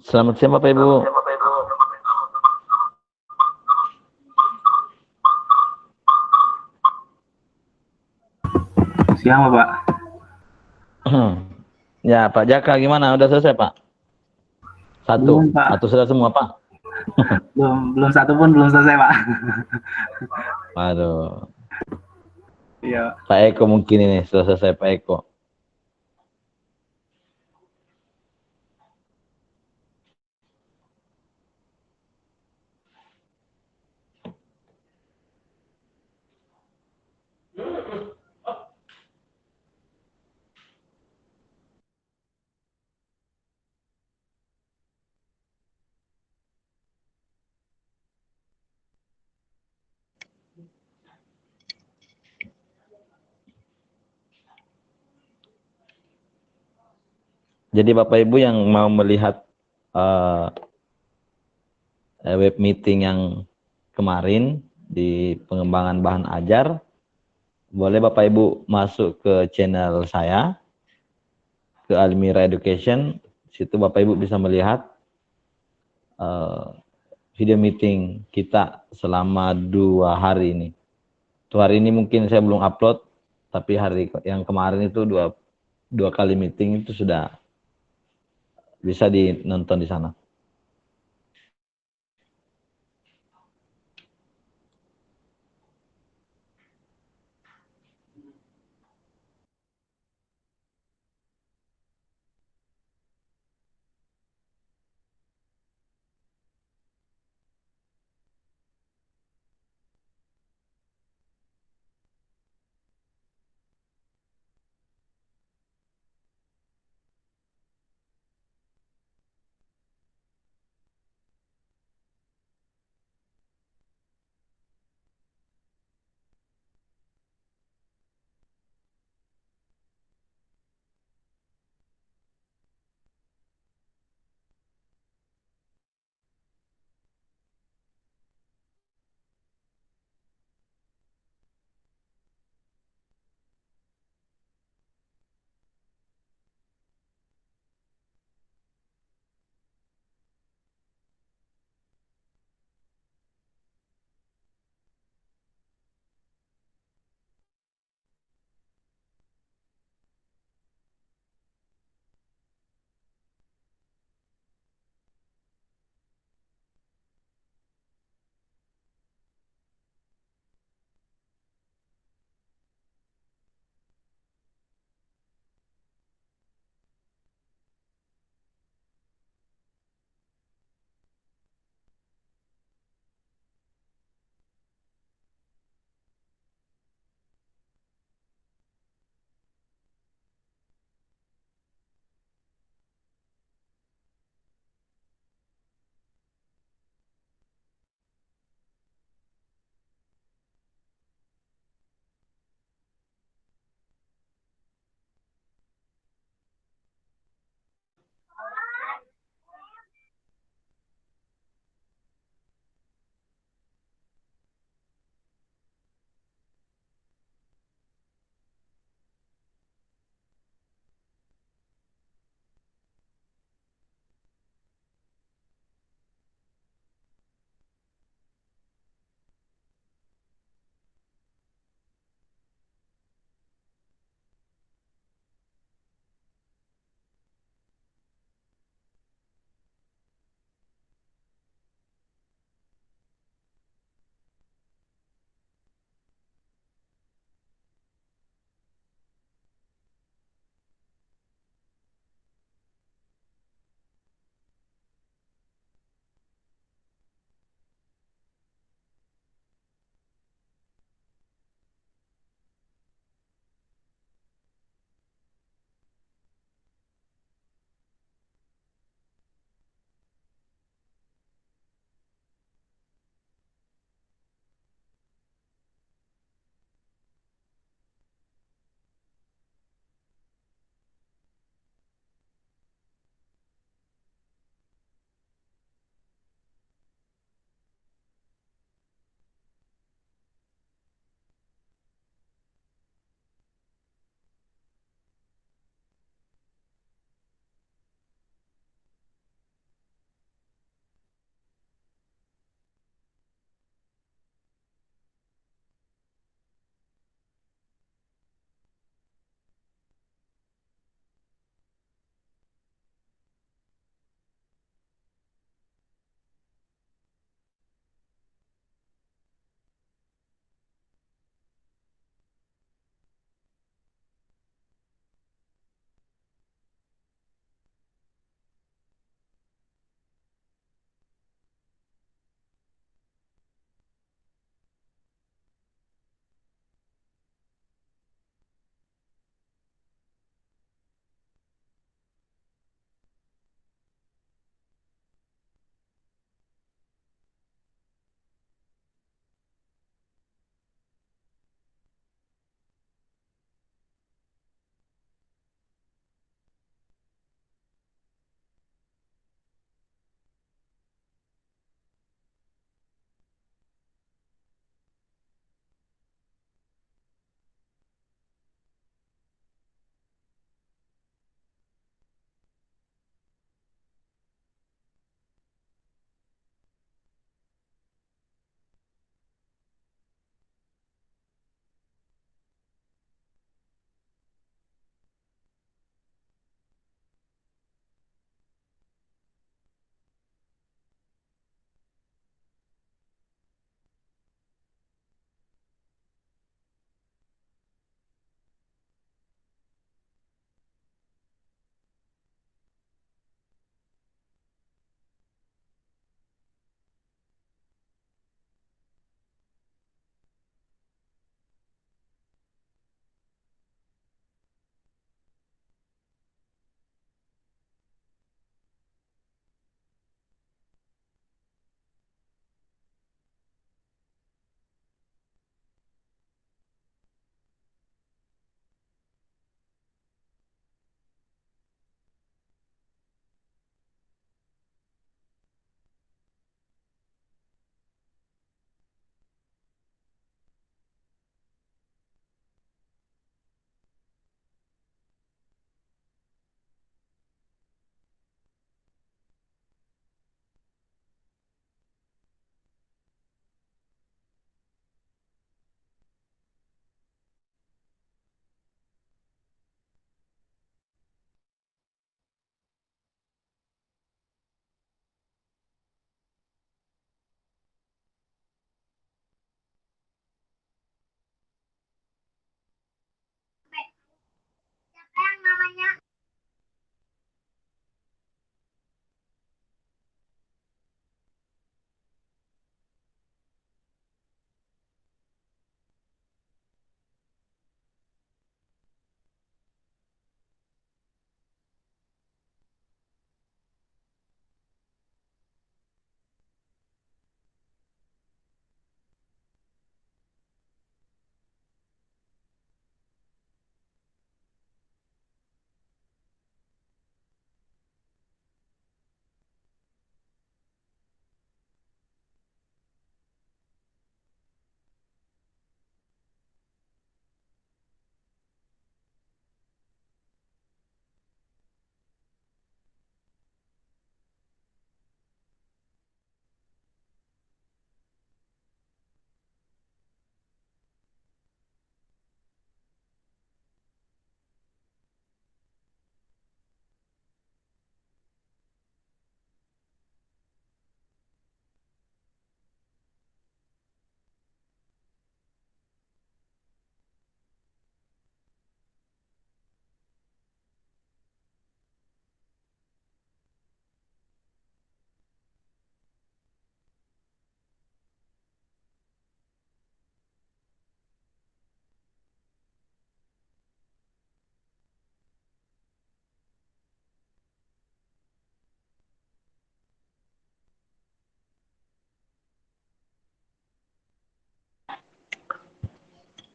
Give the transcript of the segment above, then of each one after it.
Selamat siang Bapak Ibu. Siang Bapak. Ya Pak Jaka gimana? Udah selesai Pak? Belum Satu Pak, atau sudah semua Pak? belum satu pun belum selesai Pak. Waduh, Iya. Pak Eko mungkin ini sudah selesai Pak Eko. Jadi Bapak Ibu yang mau melihat web meeting yang kemarin di pengembangan bahan ajar, boleh Bapak Ibu masuk ke channel saya, ke Almira Education. Situ Bapak Ibu bisa melihat video meeting kita selama 2 hari ini. 2 hari ini mungkin saya belum upload, tapi hari yang kemarin itu dua kali meeting itu sudah bisa dinonton di sana.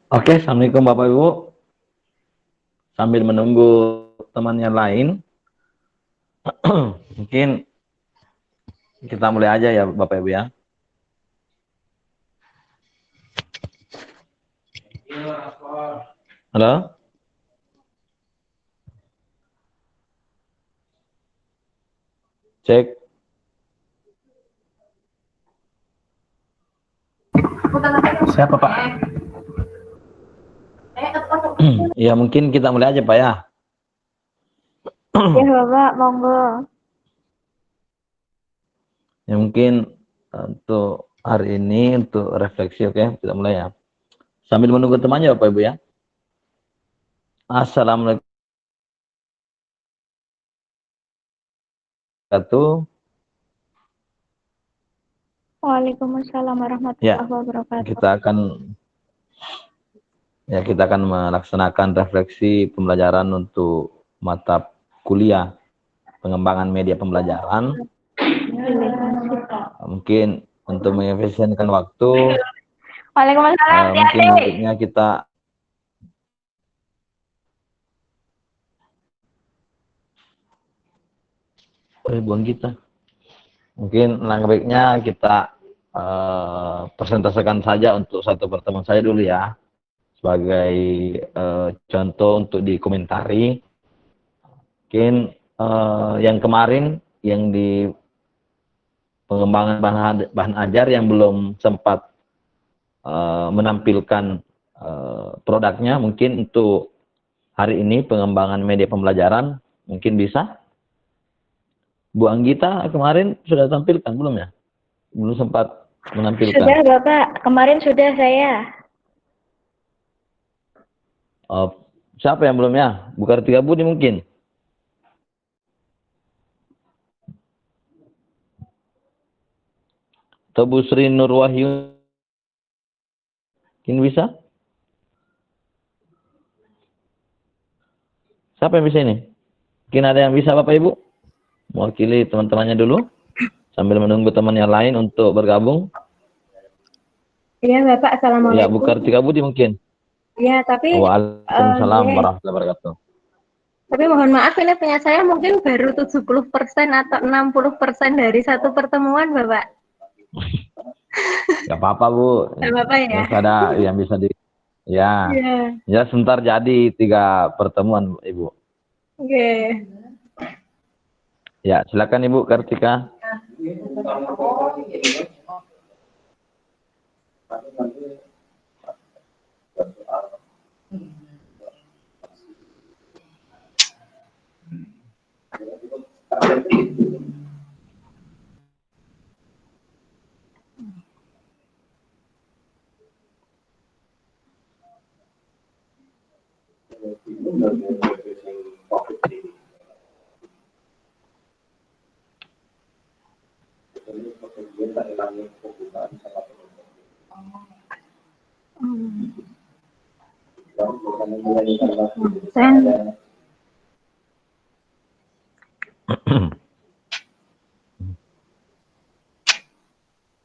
Oke, Assalamualaikum Bapak Ibu. Sambil menunggu teman yang lain, mungkin kita mulai aja ya Bapak Ibu ya. Halo? Cek. Siapa Pak? Ya mungkin kita mulai aja Pak ya. Ya Bapak, monggo. Ya mungkin untuk hari ini untuk refleksi, oke, kita mulai ya. Sambil menunggu temannya Bapak Ibu ya. Assalamualaikum warahmatullahi wabarakatuh. Waalaikumsalam Ya, warahmatullahi wabarakatuh. kita akan melaksanakan refleksi pembelajaran untuk mata kuliah pengembangan media pembelajaran. Mungkin untuk mengefisienkan waktu, Waalaikumsalam, mungkin Adik. baiknya kita buang kita. Mungkin langkah baiknya kita presentasikan saja untuk satu pertemuan saya dulu ya, sebagai contoh untuk dikomentari. Mungkin yang kemarin yang di pengembangan bahan ajar yang belum sempat menampilkan produknya, mungkin untuk hari ini pengembangan media pembelajaran mungkin bisa. Bu Anggita kemarin sudah tampilkan belum ya? Belum sempat menampilkan. Sudah Bapak, kemarin sudah saya. Siapa yang belum ya? Bu Kartika Budi mungkin. Atau Bu Sri Nur Wahyu mungkin bisa? Siapa yang bisa ini? Mungkin ada yang bisa Bapak Ibu? Mewakili teman-temannya dulu sambil menunggu teman yang lain untuk bergabung. Iya Bapak, Assalamualaikum. Ya, Bu Kartika Budi mungkin. Ya, tapi Waalaikumsalam warahmatullahi wabarakatuh. Tapi mohon maaf, ini punya saya mungkin baru 70% atau 60% dari satu pertemuan Bapak. Gak apa-apa Bu. Gak apa-apa ya. Yang ada yang bisa di ya. Ya sebentar jadi 3 pertemuan Ibu. Oke. Ya, silakan Ibu Kartika.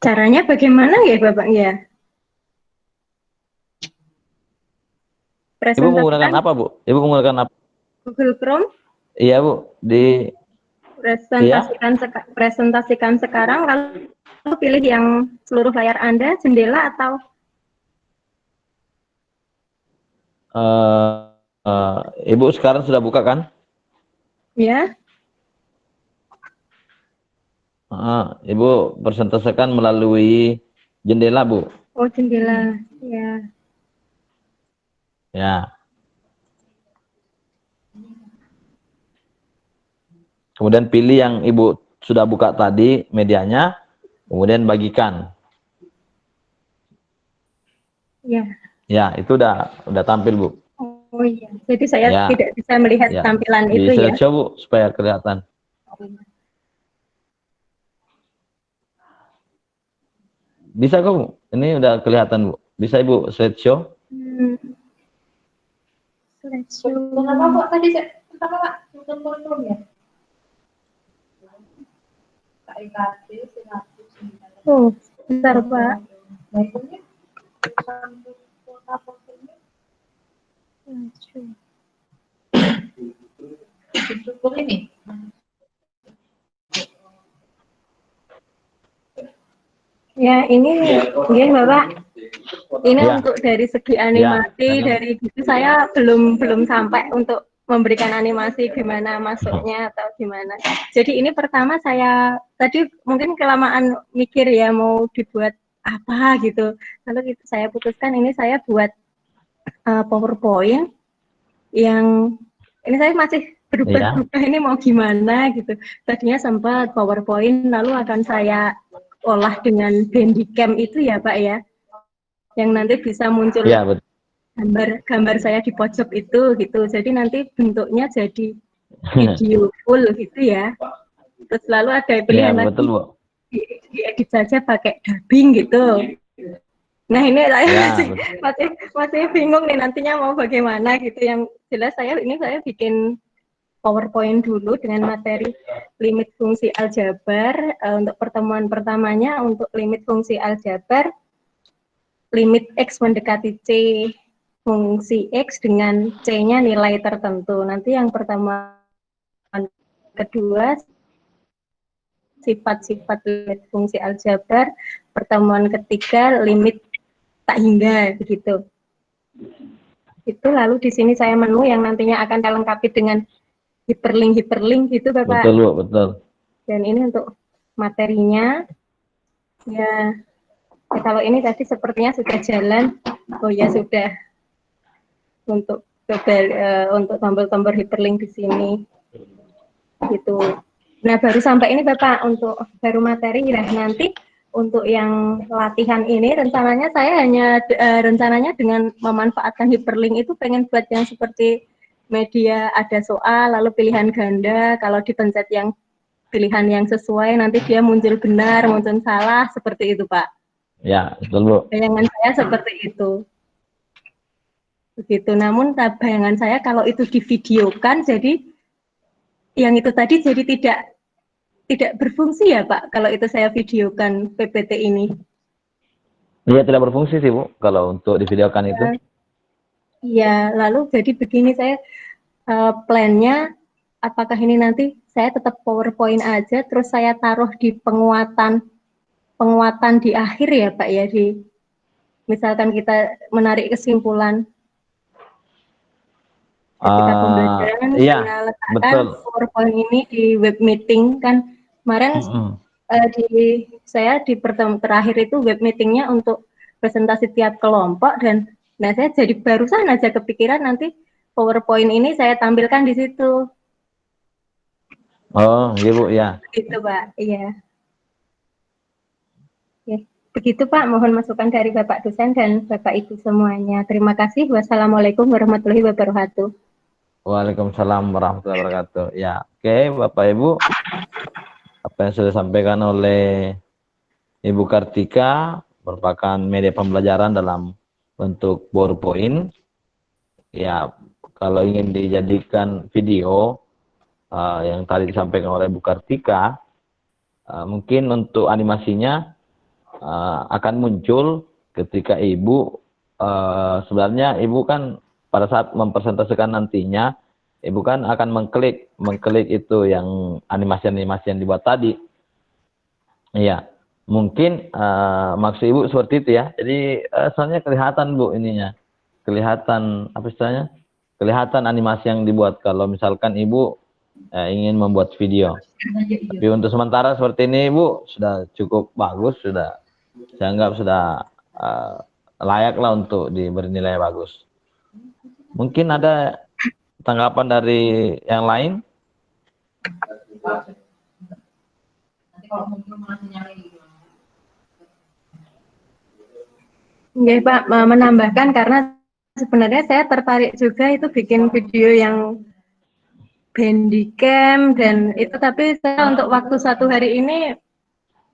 Caranya bagaimana ya Bapak ya? Ibu menggunakan apa Bu? Ibu menggunakan apa? Google Chrome. Iya Bu, di presentasikan sekarang, lalu pilih yang seluruh layar Anda, jendela atau Ibu sekarang sudah buka kan? ya? Ibu presentasikan melalui jendela Bu. Oh, jendela, ya. Ya. Kemudian pilih yang Ibu sudah buka tadi medianya, kemudian bagikan. Ya. Ya, itu udah tampil Bu. Oh iya, jadi saya tidak bisa melihat tampilan itu ya. Bisa coba Bu supaya kelihatan. Bisa kok Bu, ini udah kelihatan Bu. Bisa Ibu slideshow? Slideshow. Kenapa Pak tadi kenapa Pak? Ya? Oh, bentar Pak. ini. Ya, ini ya Bapak. Ini Ya. untuk dari segi animasi, Ya. dari gitu saya belum sampai untuk memberikan animasi gimana masuknya atau gimana. Jadi ini pertama saya tadi mungkin kelamaan mikir ya mau dibuat apa gitu. Lalu saya putuskan ini saya buat PowerPoint yang ini saya masih berubah-ubah ini mau gimana gitu. Tadinya sempat PowerPoint lalu akan saya olah dengan Bandicam itu ya Pak ya. Yang nanti bisa muncul Ya, betul. gambar saya di pojok itu gitu. Jadi nanti bentuknya jadi video full gitu ya. Terus lalu ada pilihan Ya, lagi betul, Bu. diedit saja pakai dubbing gitu. Nah ini saya Ya, masih bingung nih nantinya mau bagaimana gitu. Yang jelas saya bikin PowerPoint dulu dengan materi limit fungsi aljabar. Untuk pertemuan pertamanya untuk limit fungsi aljabar, limit X mendekati C fungsi X dengan C-nya nilai tertentu. Nanti yang pertemuan kedua sifat-sifat limit fungsi aljabar, pertemuan ketiga limit tak hingga begitu. Itu lalu di sini saya menu yang nantinya akan saya lengkapi dengan hiperlink gitu Bapak. Betul, Bu, betul. Dan ini untuk materinya ya, kalau ini tadi sepertinya sudah jalan. Oh ya sudah untuk tombol-tombol hiperlink di sini gitu. Nah baru sampai ini Bapak untuk baru materi. Nah nanti untuk yang latihan ini rencananya saya hanya rencananya dengan memanfaatkan hiperlink itu pengen buat yang seperti media ada soal lalu pilihan ganda, kalau dipencet yang pilihan yang sesuai nanti dia muncul benar, muncul salah, seperti itu Pak. Ya, betul, Bu. Bayangan saya seperti itu. Begitu. Namun bayangan saya kalau itu divideokan jadi yang itu tadi jadi tidak berfungsi ya Pak kalau itu saya videokan PPT ini. Iya, tidak berfungsi sih, Bu, kalau untuk divideokan itu. Iya, lalu jadi begini saya plannya apakah ini nanti saya tetap PowerPoint aja terus saya taruh di penguatan di akhir ya Pak ya, di misalkan kita menarik kesimpulan ketika pembelajaran Iya, saya letakkan betul. PowerPoint ini di web meeting kan kemarin saya di pertemuan terakhir itu web meetingnya untuk presentasi tiap kelompok dan nah saya jadi barusan aja kepikiran nanti PowerPoint ini saya tampilkan di situ. Oh, iya Bu, ya. Gitu Pak, iya. Ya, begitu Pak, mohon masukan dari Bapak dosen dan Bapak Ibu semuanya. Terima kasih. Wassalamualaikum warahmatullahi wabarakatuh. Waalaikumsalam warahmatullahi wabarakatuh. Ya, oke, Bapak Ibu, apa yang sudah disampaikan oleh Ibu Kartika merupakan media pembelajaran dalam bentuk PowerPoint. Ya, kalau ingin dijadikan video yang tadi disampaikan oleh Bu Kartika, mungkin untuk animasinya akan muncul ketika Ibu sebenarnya Ibu kan pada saat mempresentasikan nantinya Ibu kan akan mengklik itu yang animasi-animasi yang dibuat tadi. Iya, mungkin maksud Ibu seperti itu ya. Jadi soalnya kelihatan Bu ininya, kelihatan apa istilahnya? Kelihatan animasi yang dibuat kalau misalkan Ibu ingin membuat video. Tapi untuk sementara seperti ini Bu sudah cukup bagus, sudah saya anggap sudah layak lah untuk diberi nilai bagus. Mungkin ada tanggapan dari yang lain? Ya Pak, menambahkan karena sebenarnya saya tertarik juga itu bikin video yang Bandicam dan itu, tapi saya untuk waktu satu hari ini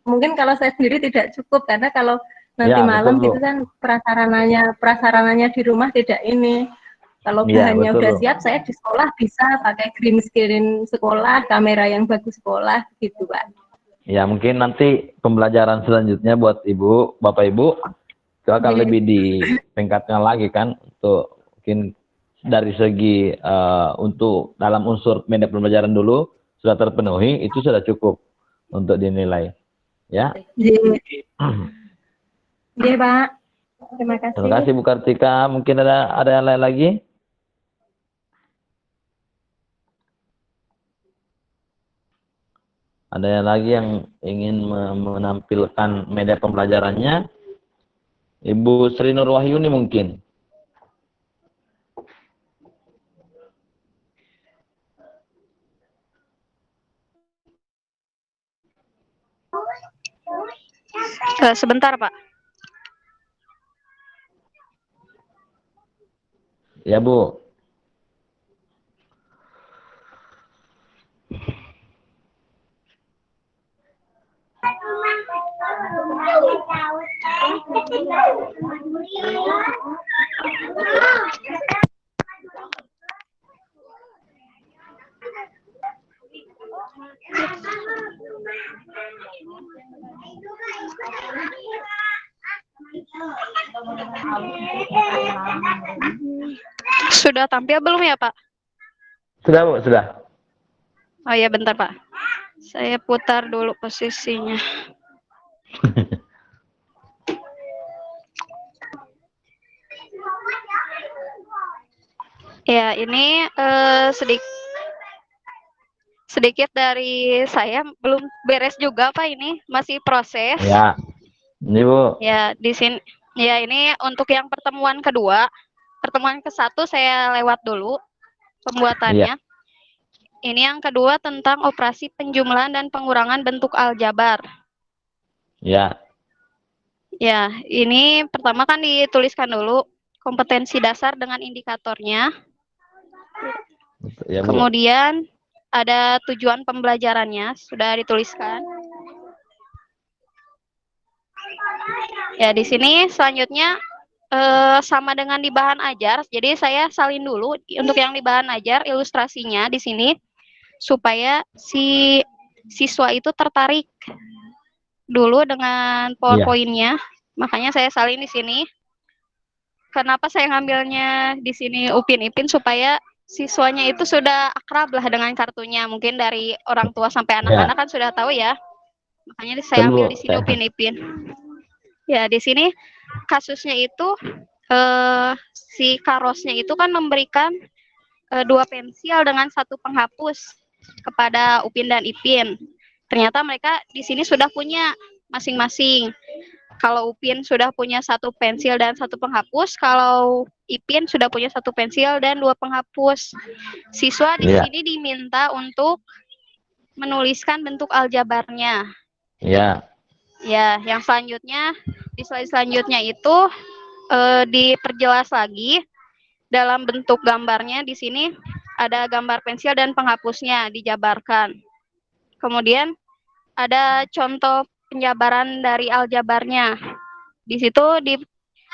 mungkin kalau saya sendiri tidak cukup karena kalau nanti Ya, malam betul, gitu kan prasarananya di rumah tidak ini. Kalau ya, bahannya betul, udah Bu. siap, saya di sekolah bisa pakai green screen sekolah, kamera yang bagus sekolah gitu Pak. Ya, mungkin nanti pembelajaran selanjutnya buat Bapak Ibu itu akan lebih ditingkatkan lagi kan untuk mungkin dari segi untuk dalam unsur media pembelajaran dulu sudah terpenuhi, itu sudah cukup untuk dinilai. Ya. Iya, Pak. Terima kasih. Terima kasih Bu Kartika. Mungkin ada yang lain lagi? Ada yang lagi yang ingin menampilkan media pembelajarannya? Ibu Sri Nurwahyuni mungkin. Sebentar, Pak. Ya, Bu. Sudah tampil belum ya, Pak? Sudah, Bu, sudah. Oh ya, bentar, Pak. Saya putar dulu posisinya. Ya, ini sedikit dari saya, belum beres juga, Pak, ini masih proses. Ya. Ini, Bu. Ya, di sini. Ya, ini untuk yang pertemuan kedua. Pertemuan ke-1 saya lewat dulu pembuatannya. Ya. Ini yang kedua tentang operasi penjumlahan dan pengurangan bentuk aljabar. Ya. Ya, ini pertama kan dituliskan dulu kompetensi dasar dengan indikatornya. Ya, Bu. Kemudian ada tujuan pembelajarannya, sudah dituliskan. Ya, di sini selanjutnya sama dengan di bahan ajar. Jadi saya salin dulu untuk yang di bahan ajar ilustrasinya di sini supaya si siswa itu tertarik dulu dengan PowerPoint-nya. Makanya saya salin di sini. Kenapa saya ngambilnya di sini Upin Ipin supaya siswanya itu sudah akrab lah dengan kartunya. Mungkin dari orang tua sampai anak-anak kan sudah tahu ya. Makanya saya ambil di sini Upin Ipin. Ya, di sini kasusnya itu si Karosnya itu kan memberikan 2 pensil dengan 1 penghapus kepada Upin dan Ipin. Ternyata mereka di sini sudah punya masing-masing. Kalau Upin sudah punya 1 pensil dan 1 penghapus, kalau Ipin sudah punya 1 pensil dan 2 penghapus. Siswa di sini diminta untuk menuliskan bentuk aljabarnya. Ya. Ya, yang selanjutnya di slide selanjutnya itu diperjelas lagi dalam bentuk gambarnya. Di sini ada gambar pensil dan penghapusnya dijabarkan. Kemudian ada contoh penjabaran dari aljabarnya. Di situ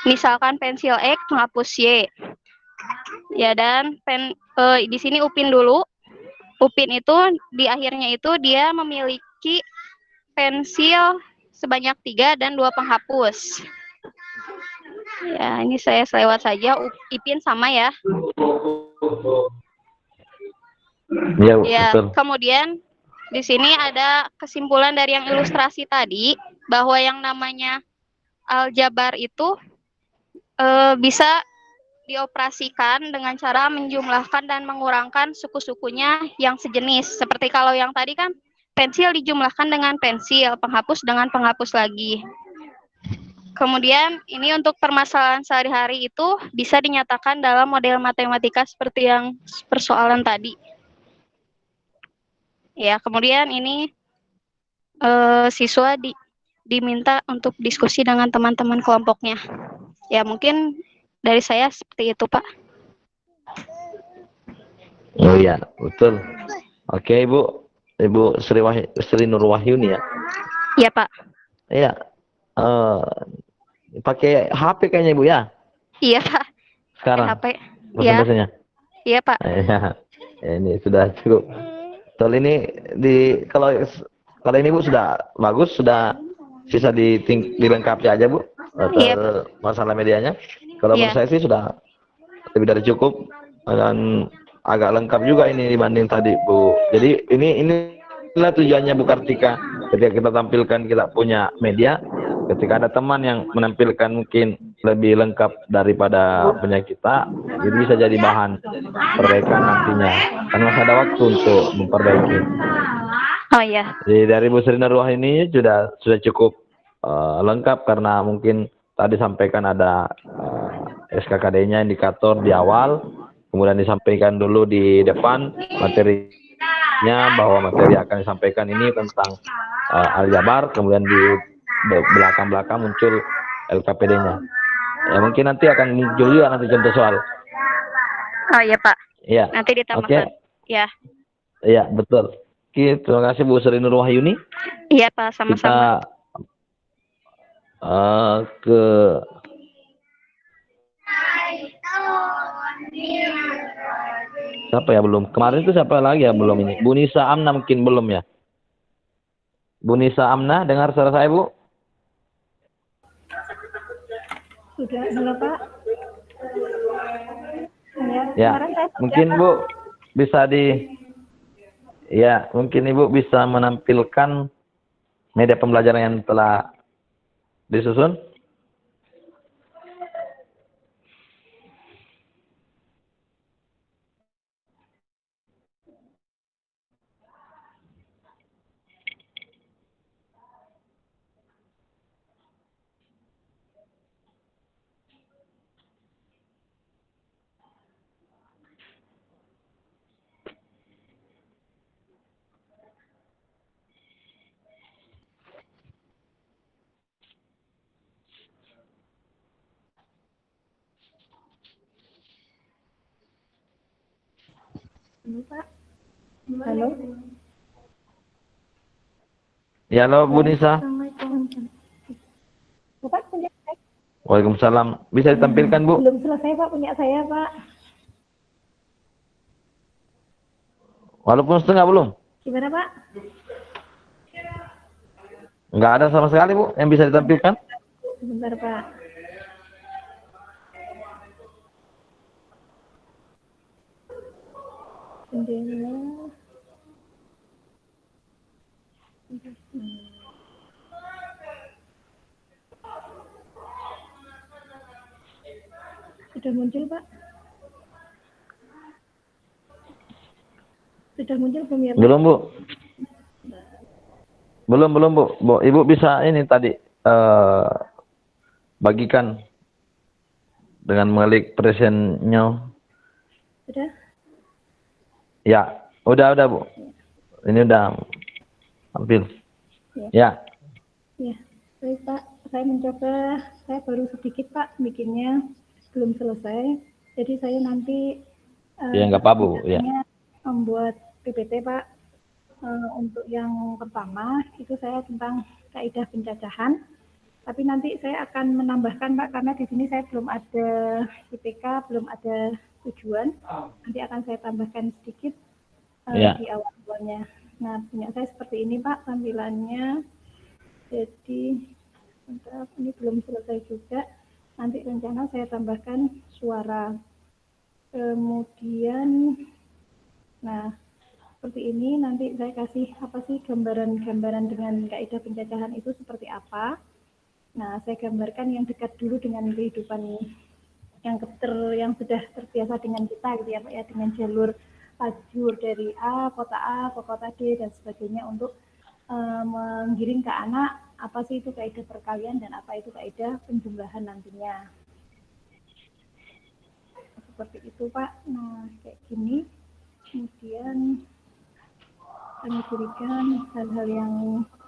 misalkan pensil X penghapus Y. Ya, dan di sini Upin dulu. Upin itu di akhirnya itu dia memiliki pensil sebanyak 3 dan 2 penghapus. Ya, ini saya lewat saja. Ipin sama ya. Ya, betul. Kemudian di sini ada kesimpulan dari yang ilustrasi tadi bahwa yang namanya aljabar itu bisa dioperasikan dengan cara menjumlahkan dan mengurangkan suku-sukunya yang sejenis. Seperti kalau yang tadi kan pensil dijumlahkan dengan pensil, penghapus dengan penghapus lagi. Kemudian ini untuk permasalahan sehari-hari itu bisa dinyatakan dalam model matematika seperti yang persoalan tadi. Ya, kemudian ini siswa diminta untuk diskusi dengan teman-teman kelompoknya. Ya, mungkin dari saya seperti itu, Pak. Oh iya, betul. Oke, Ibu Sri Nurwahyuni ya? Iya, Pak. Iya. Pakai HP kayaknya Ibu ya? Iya, Pak. Sekarang? HP. Presentasinya? Iya, Pak. Ya, ini sudah cukup. Soal ini kalau ini Bu sudah bagus, sudah sisa dilengkapi aja Bu. Iya. Masalah medianya. Kalau menurut saya sih sudah lebih dari cukup. dan agak lengkap juga ini dibanding tadi Bu. Jadi inilah tujuannya Bu Kartika. Ketika kita tampilkan kita punya media, ketika ada teman yang menampilkan mungkin lebih lengkap daripada punya kita, itu bisa jadi bahan perbaikan nantinya. Kan masih ada waktu untuk memperbaiki. Oh iya. Jadi dari Bu Sri Nurwah ini sudah cukup lengkap karena mungkin tadi sampaikan ada SKKD-nya indikator di awal, kemudian disampaikan dulu di depan materinya bahwa materi akan disampaikan ini tentang aljabar, kemudian di belakang-belakang muncul LKPD-nya. Ya mungkin nanti akan muncul juga nanti contoh soal. Oh iya Pak. Iya. Nanti ditambahkan. Ya. Iya betul. Oke, terima kasih Bu Sri Nurwahyuni. Iya Pak, sama-sama. Kita ke siapa ya belum? Kemarin itu siapa lagi ya belum ini? Bu Nisa Amna mungkin belum ya? Bu Nisa Amna, dengar suara saya Bu? Sudah, halo Pak. Ya, mungkin Bu bisa mungkin Ibu bisa menampilkan media pembelajaran yang telah disusun. Halo Pak. Halo. Ya, halo Bu Nisa. Assalamualaikum. Bapak punya saya? Waalaikumsalam. Bisa ditampilkan Bu? Belum selesai Pak, punya saya Pak. Walaupun setengah belum? Gimana Pak? Enggak ada sama sekali Bu yang bisa ditampilkan? Sebentar Pak. Jendela. Sudah muncul Pak? Sudah muncul belum ya Pak? Belum Bu. Belum Bu. Ibu bisa ini tadi bagikan dengan mengklik presentnya. Sudah? Ya, udah Bu. Ini udah tampil. Ya. Ya, baik Pak. Saya mencoba, saya baru sedikit Pak bikinnya, belum selesai. Jadi saya nanti Ya nggak apa Bu. Ya. membuat PPT Pak. Untuk yang pertama itu saya tentang kaidah pencacahan. Tapi nanti saya akan menambahkan Pak, karena di sini saya belum ada IPK, belum ada tujuan. Nanti akan saya tambahkan sedikit di awal-awalnya. Nah, punya saya seperti ini Pak tampilannya. Jadi, ini belum selesai juga. Nanti rencana saya tambahkan suara. Kemudian, nah, seperti ini nanti saya kasih apa sih gambaran-gambaran dengan kaidah pencacahan itu seperti apa. Nah, saya gambarkan yang dekat dulu dengan kehidupan yang sudah terbiasa dengan kita gitu ya Pak ya, dengan jalur lajur dari A ke kota D dan sebagainya untuk menggiring ke anak apa sih itu kaidah perkalian dan apa itu kaidah penjumlahan nantinya. Seperti itu Pak. Nah, kayak gini. Kemudian kami berikan hal-hal yang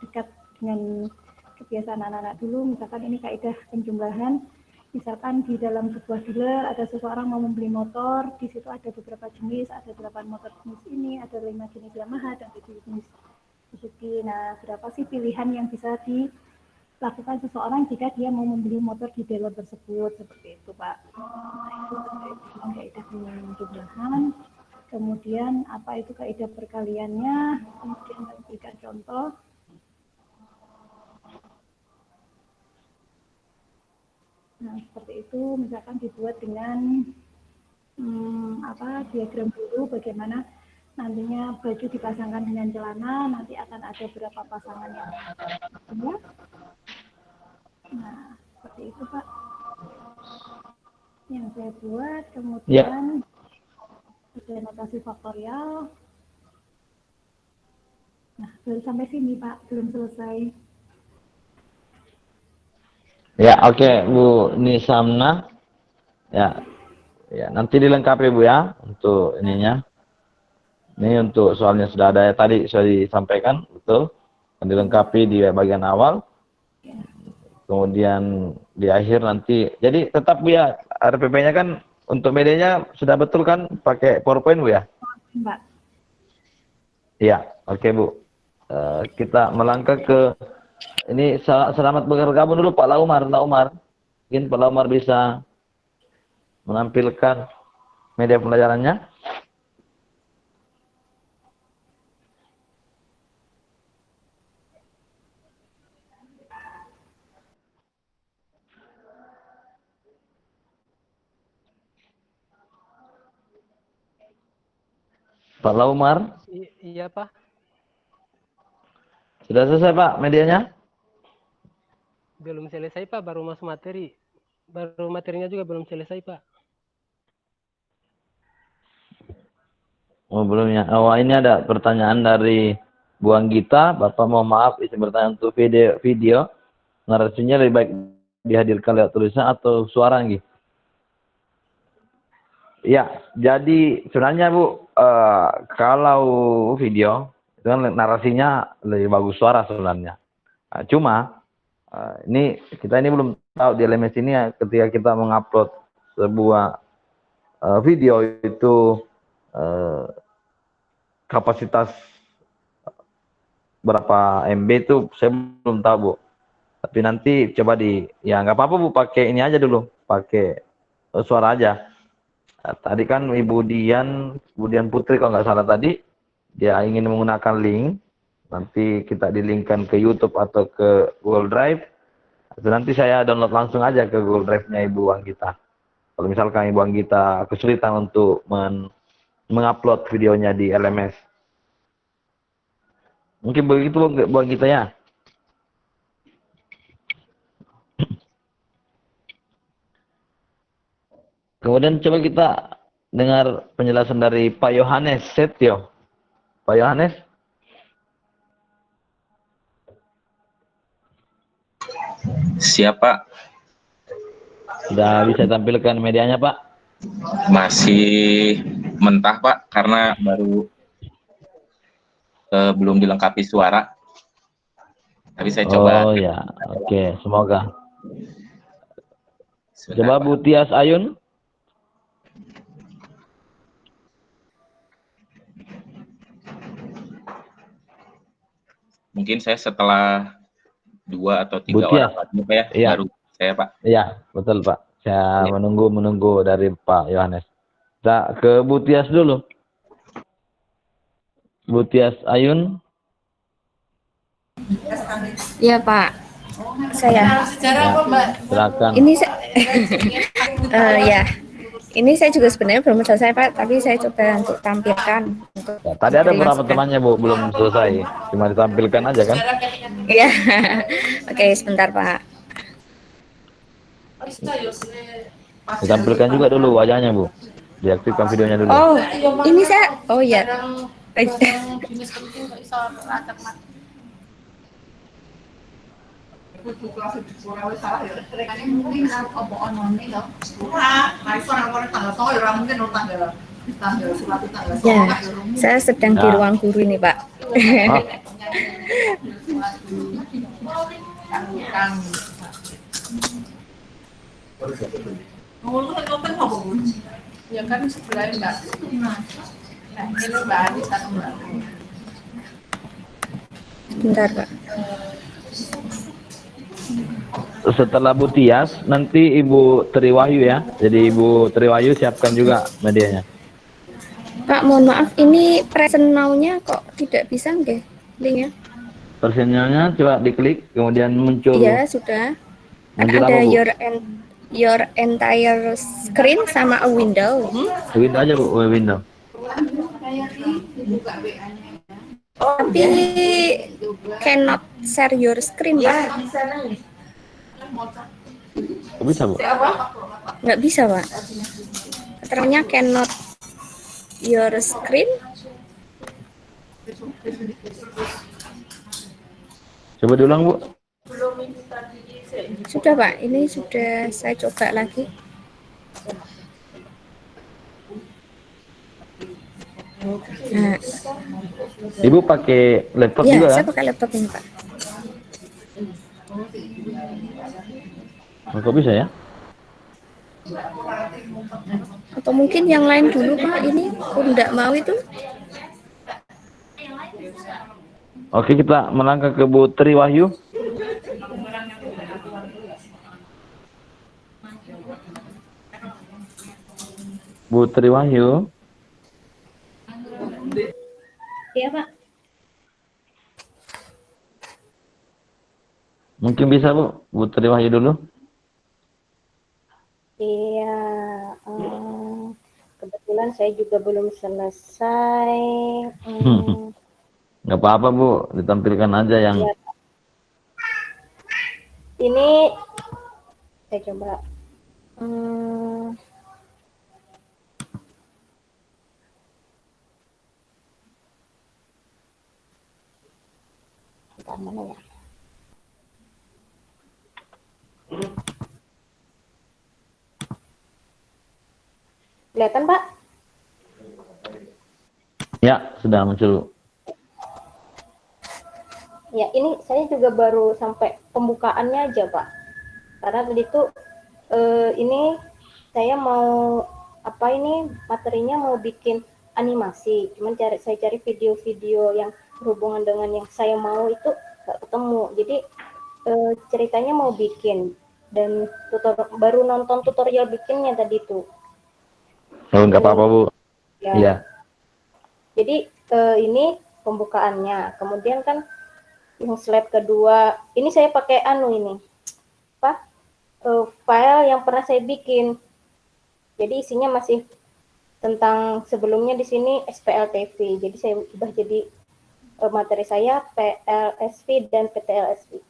dekat dengan kebiasaan anak-anak dulu. Misalkan ini kaidah penjumlahan. Misalkan di dalam sebuah dealer ada seseorang mau membeli motor, di situ ada beberapa jenis, ada 8 motor jenis ini, ada 5 jenis Yamaha dan 7 jenis Suzuki. Nah, berapa sih pilihan yang bisa dilakukan seseorang jika dia mau membeli motor di dealer tersebut, seperti itu Pak. Nah, itu terkait dengan kaidah penjumlahan. Kemudian apa itu kaidah perkaliannya, kemudian saya berikan contoh. Nah, seperti itu, misalkan dibuat dengan diagram dulu bagaimana nantinya baju dipasangkan dengan celana, nanti akan ada berapa pasangan yang ya. Nah, seperti itu Pak yang saya buat. Kemudian ada notasi faktorial. Nah, baru sampai sini Pak, belum selesai. Ya, oke, Bu Nisamna. Ya, nanti dilengkapi Bu ya untuk ininya. Ini untuk soalnya sudah ada ya, tadi sudah disampaikan, betul. Dilengkapi di bagian awal. Kemudian di akhir nanti. Jadi tetap Bu ya, RPP-nya kan untuk medianya sudah betul kan pakai PowerPoint Bu ya? Mbak. Iya, oke Bu. Kita melangkah ke ini, selamat bergabung dulu Pak Laumar. Mungkin Pak Laumar bisa menampilkan media pembelajarannya. Pak Laumar. Iya Pak. Sudah selesai Pak medianya? Belum selesai Pak, baru masuk materi. Baru materinya juga belum selesai Pak. Oh belum ya. Oh ini ada pertanyaan dari Bu Anggita. Bapak mohon maaf izin bertanya untuk video. Narasinya lebih baik dihadirkan lewat tulisan atau suara gitu. Ya, jadi sebenarnya Bu, kalau video itu kan narasinya lebih bagus suara sebenarnya. Nah, cuma ini belum tahu di LMS ini ya, ketika kita mengupload sebuah video itu kapasitas berapa MB itu saya belum tahu Bu. Tapi nanti coba ya nggak apa-apa Bu, pakai ini aja dulu, pakai suara aja. Nah, tadi kan Ibu Dian Putri kalau nggak salah tadi, dia ingin menggunakan link, nanti kita di-linkkan ke YouTube atau ke Google Drive. Itu nanti saya download langsung aja ke Google Drive-nya Ibu Anggita. Kalau misalkan Ibu Anggita kesulitan untuk mengupload videonya di LMS. Mungkin begitu Bu Anggita ya. Kemudian coba kita dengar penjelasan dari Pak Yohanes Setio. Pak Yohanes. Siap Pak. Sudah bisa tampilkan medianya Pak? Masih mentah Pak, karena baru belum dilengkapi suara. Tapi saya coba. Oh ya, oke, semoga. Sebentar, Coba Pak. Bu Tias Ayun. Mungkin saya setelah 2 atau 3 Bu Tias. orang lagi Pak ya, Iya. baru saya Pak. Iya, betul Pak. Saya Ya. menunggu dari Pak Yohanes. Kita ke Bu Tias dulu. Bu Tias Ayun. Iya Pak, saya. Silakan. Ini ya, ini saya juga sebenarnya belum selesai Pak, tapi saya coba untuk tampilkan. Ya, tadi ada beberapa temannya Bu, belum selesai. Cuma ditampilkan aja kan? Iya, oke sebentar Pak. Ditampilkan juga dulu wajahnya Bu. Diaktifkan videonya dulu. Oh, ini saya. Oh ya. Ya, saya sedang di ruang guru ini Pak. Oh, Ya kan sebelahnya Mbak. Nah, ini Mbak Adi satu Mbak. Bentar Pak. setelah Bu Tias, nanti Ibu Triwahyu ya. Jadi Ibu Triwahyu siapkan juga medianya. Pak, mohon maaf, ini present now-nya kok tidak bisa nggih linknya? Persennya coba diklik, kemudian muncul. Iya, sudah. Kan Muncul ada apa, Bu? your end your entire screen sama a window. Window aja Bu, window. Tapi cannot share your screen, Pak. Kok bisa Bu? Nggak bisa, Pak. Ternyata cannot your screen. Coba diulang Bu. Sudah, Pak. Ini sudah saya coba lagi. Nah, Ibu pakai laptop ya, juga saya kan? pakai laptop ini, Pak. Oh, kok bisa ya? Atau mungkin yang lain dulu, Pak. Ini aku nggak mau itu. Oke, kita melangkah ke Bu Tri Wahyu. Bu Tri Wahyu. Iya, Pak. Mungkin bisa Bu Tri Wahyu dulu. Iya, kebetulan saya juga belum selesai. Nggak apa-apa Bu, ditampilkan aja yang Ya, ini saya coba. Bentar, mana ya? Kelihatan, Pak? ya sudah muncul. Ya, ini saya juga baru sampai pembukaannya aja, Pak. Karena tadi tuh ini saya mau materinya mau bikin animasi. Cuman saya cari video-video yang berhubungan dengan yang saya mau itu nggak ketemu. Jadi ceritanya mau bikin dan baru nonton tutorial bikinnya tadi tuh. Oh, nggak apa-apa Bu. Ya. Iya. Jadi ini pembukaannya. Kemudian kan yang slide kedua, ini saya pakai ini, file yang pernah saya bikin. Jadi isinya masih tentang sebelumnya di sini SPLTV. Jadi saya ubah jadi materi saya PLSV dan PTLSV.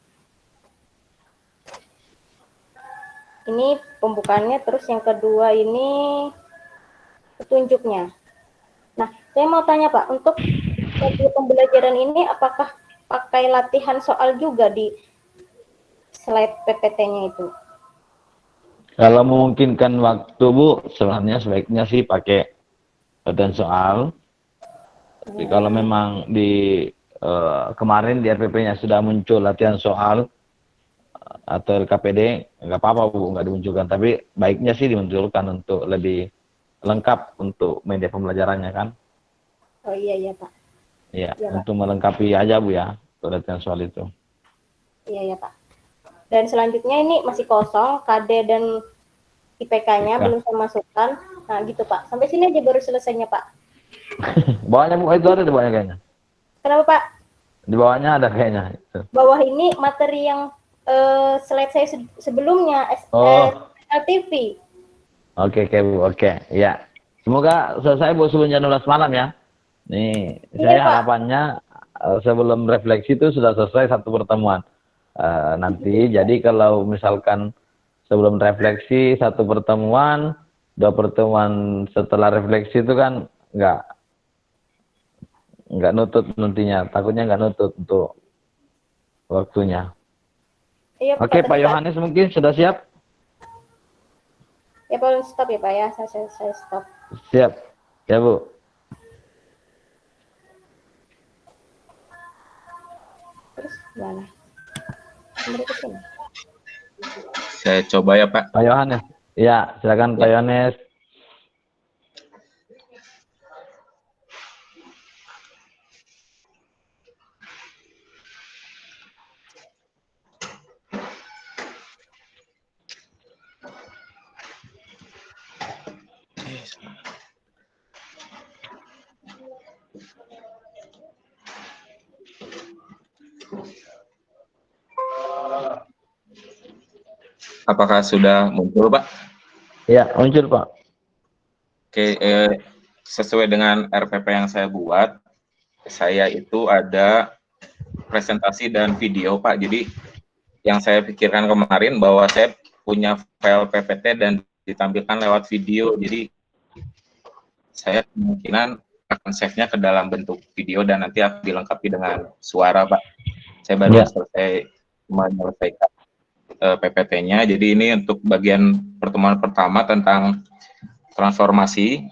Ini pembukaannya, terus yang kedua ini petunjuknya. Nah, saya mau tanya Pak, untuk pembelajaran ini apakah pakai latihan soal juga di slide PPT-nya itu? Kalau memungkinkan waktu Bu, sebaiknya sih pakai latihan soal. Tapi kalau memang di kemarin di RPP-nya sudah muncul latihan soal atau LKPD, nggak apa-apa Bu, nggak dimunculkan. Tapi baiknya sih dimunculkan untuk lebih lengkap untuk media pembelajarannya kan. Oh iya Pak. Iya, Ya, untuk melengkapi aja Bu ya, untuk latihan soal itu. Iya Pak. Dan selanjutnya ini masih kosong, KD dan IPK-nya belum saya masukkan. Nah gitu Pak, sampai sini aja baru selesainya Pak. Bawahnya Bu, itu ada di bawahnya kayaknya. Kenapa Pak? Di bawahnya ada kayaknya. Bawah ini materi yang slide saya sebelumnya, SLTV. Oke Bu, oke. Ya. Semoga selesai Bu sebelum jam 12 malam ya. Nih, Iya, saya Pak. harapannya sebelum refleksi itu sudah selesai satu pertemuan. Nanti jadi kalau misalkan sebelum refleksi satu pertemuan, 2 pertemuan setelah refleksi itu kan nggak nutut nantinya, takutnya nggak nutut untuk waktunya. Iya, Oke, Pak tadi, Yohanes mungkin sudah siap? Ya Pak, stop ya Pak ya, saya stop. Siap. Ya Bu. Terus gimana? Kembali ke sini. Saya coba ya Pak. Pak Yohanes. Ya, silakan Pak Yohanes. Apakah sudah muncul, Pak? Ya, muncul Pak. Oke, sesuai dengan RPP yang saya buat, saya itu ada presentasi dan video, Pak. Jadi yang saya pikirkan kemarin bahwa saya punya file PPT dan ditampilkan lewat video. Jadi saya kemungkinan akan save-nya ke dalam bentuk video dan nanti akan dilengkapi dengan suara, Pak. Saya baru selesai menyelesaikan PPT-nya. Jadi ini untuk bagian pertemuan pertama tentang transformasi.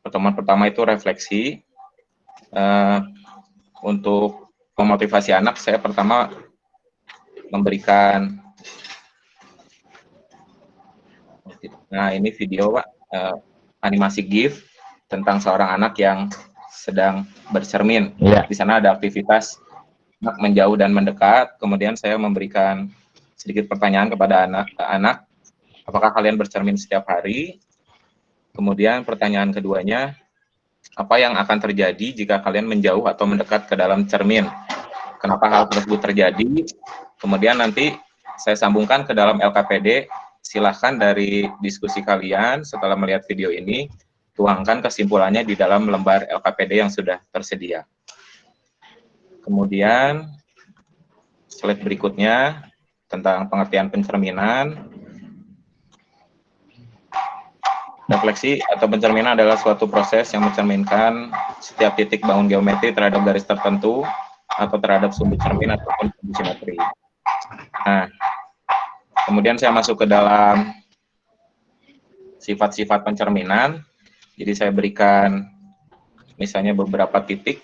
Pertemuan pertama itu refleksi. Untuk memotivasi anak, saya pertama memberikan, nah ini video Pak, animasi GIF tentang seorang anak yang sedang bercermin. Di sana ada aktivitas anak menjauh dan mendekat. Kemudian saya memberikan sedikit pertanyaan kepada anak-anak, apakah kalian bercermin setiap hari? Kemudian pertanyaan keduanya, apa yang akan terjadi jika kalian menjauh atau mendekat ke dalam cermin? Kenapa hal tersebut terjadi? Kemudian nanti saya sambungkan ke dalam LKPD. Silahkan dari diskusi kalian setelah melihat video ini, tuangkan kesimpulannya di dalam lembar LKPD yang sudah tersedia. Kemudian slide berikutnya tentang pengertian pencerminan. Refleksi atau pencerminan adalah suatu proses yang mencerminkan setiap titik bangun geometri terhadap garis tertentu atau terhadap sumbu cermin ataupun sumbu simetri. Nah, kemudian saya masuk ke dalam sifat-sifat pencerminan. Jadi saya berikan misalnya beberapa titik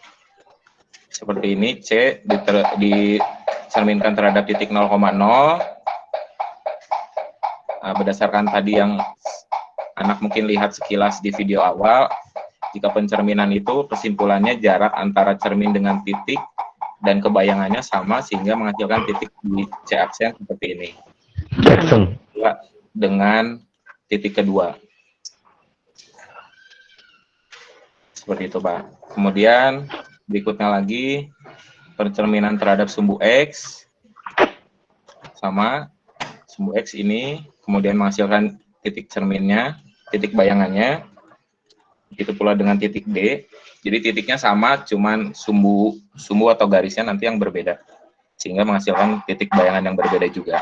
seperti ini. C dicerminkan terhadap titik 0,0. Berdasarkan tadi yang anak mungkin lihat sekilas di video awal, jika pencerminan itu kesimpulannya jarak antara cermin dengan titik dan kebayangannya sama sehingga menghasilkan titik di C aksen seperti ini. Dengan titik kedua. Seperti itu, Pak. Kemudian berikutnya lagi pencerminan terhadap sumbu X sama sumbu X ini kemudian menghasilkan titik cerminnya, titik bayangannya. Begitu pula dengan titik D. Jadi titiknya sama, cuman sumbu atau garisnya nanti yang berbeda, sehingga menghasilkan titik bayangan yang berbeda juga.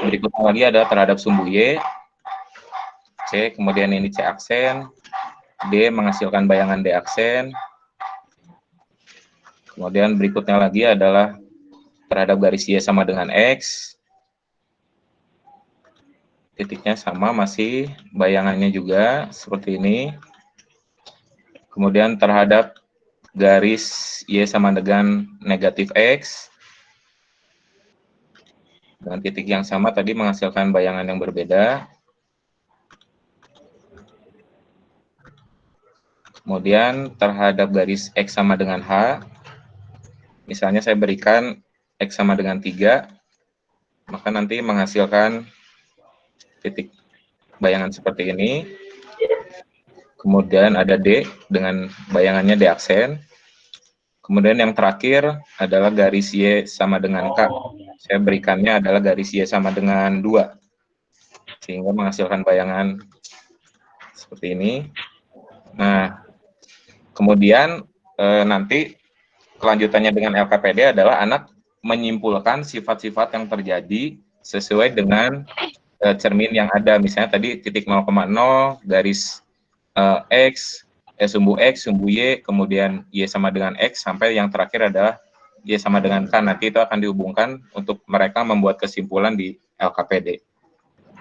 Berikutnya lagi ada terhadap sumbu Y, C, kemudian ini C aksen, D menghasilkan bayangan D aksen. Kemudian berikutnya lagi adalah terhadap garis Y sama dengan X, titiknya sama, masih bayangannya juga seperti ini. Kemudian terhadap garis Y sama dengan negatif X, dengan titik yang sama tadi menghasilkan bayangan yang berbeda. Kemudian terhadap garis X sama dengan H, misalnya saya berikan X sama dengan 3, maka nanti menghasilkan titik bayangan seperti ini. Kemudian ada D dengan bayangannya D aksen. Kemudian yang terakhir adalah garis Y sama dengan K. Saya berikannya adalah garis Y sama dengan 2. Sehingga menghasilkan bayangan seperti ini. Nah, kemudian nanti kelanjutannya dengan LKPD adalah anak menyimpulkan sifat-sifat yang terjadi sesuai dengan cermin yang ada. Misalnya tadi titik 0,0, garis X, sumbu X, sumbu Y, kemudian Y sama dengan X, sampai yang terakhir adalah Y sama dengan K. Nanti itu akan dihubungkan untuk mereka membuat kesimpulan di LKPD.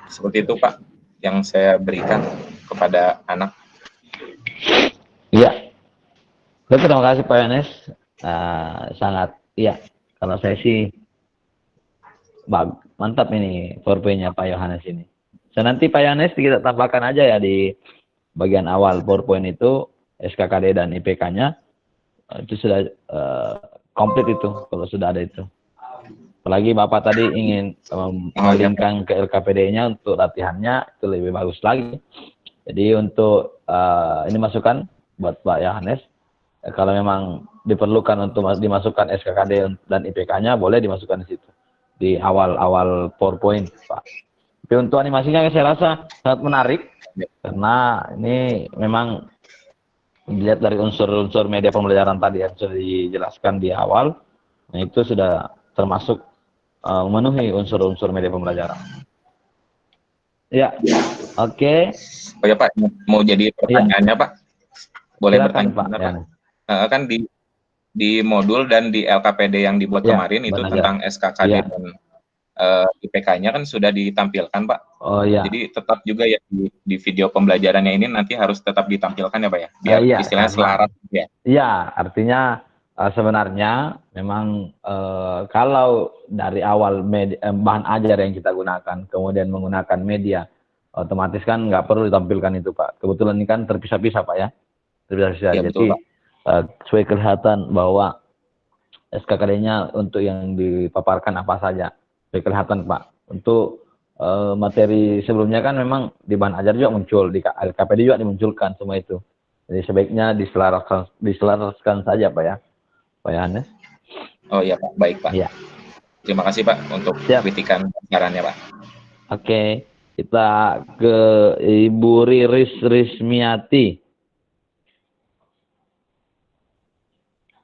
Seperti itu, Pak, yang saya berikan kepada anak. Iya. Terima kasih Pak Yohanes. Sangat, iya. Kalau saya sih, mantap ini PowerPoint-nya Pak Yohanes ini. So, nanti Pak Yohanes kita tambahkan aja ya di bagian awal PowerPoint itu, SKKD dan IPK-nya, itu sudah komplit itu, kalau sudah ada itu. Apalagi Bapak tadi ingin mengalihkan ke LKPD-nya untuk latihannya, itu lebih bagus lagi. Jadi untuk ini masukan buat Pak Yohanes, kalau memang diperlukan untuk dimasukkan SKKD dan IPK-nya, boleh dimasukkan di situ. di awal-awal PowerPoint, Pak. Tapi untuk animasinya saya rasa sangat menarik karena ini memang dilihat dari unsur-unsur media pembelajaran tadi yang sudah dijelaskan di awal, nah itu sudah termasuk memenuhi unsur-unsur media pembelajaran. Ya, oke. Oh ya Pak, mau jadi pertanyaannya Pak? Boleh Silakan, bertanya Pak. Pak? Kan di modul dan di LKPD yang dibuat kemarin itu tentang SKKD dan IPK-nya kan sudah ditampilkan Pak. Oh iya. Jadi tetap juga ya di video pembelajarannya ini nanti harus tetap ditampilkan ya Pak ya, biar istilahnya selaras ya. Iya, artinya sebenarnya memang kalau dari awal bahan ajar yang kita gunakan, kemudian menggunakan media, otomatis kan nggak perlu ditampilkan itu Pak. Kebetulan ini kan terpisah-pisah Pak ya, terpisah-pisah. Ya, jadi betul, Pak. supaya kelihatan bahwa SKKD-nya untuk yang dipaparkan apa saja, supaya kelihatan Pak. Untuk materi sebelumnya kan memang di bahan ajar juga muncul, di LKPD juga dimunculkan semua itu. Jadi sebaiknya diselaraskan saja Pak ya. Pak Yohanes. Oh iya Pak, baik Pak. Ya. Terima kasih Pak untuk kritikan sarannya Pak. Oke, kita ke Ibu Riris Rismiati.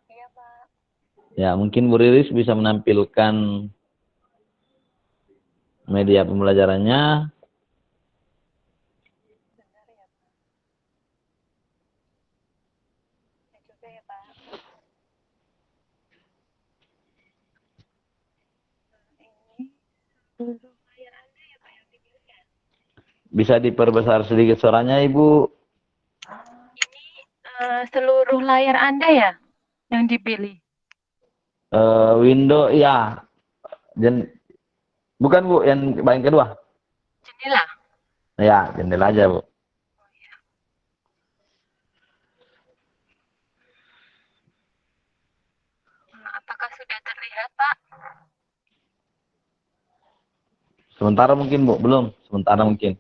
Iya Pak. Ya, mungkin Bu Riris bisa menampilkan media pembelajarannya. Bisa diperbesar sedikit suaranya, Ibu. Ini seluruh layar Anda ya yang dipilih? Window ya. Bukan Bu, yang bagian kedua. Jendela? Ya, jendela aja Bu. Apakah sudah terlihat Pak? Sementara mungkin Bu, belum. Sementara mungkin.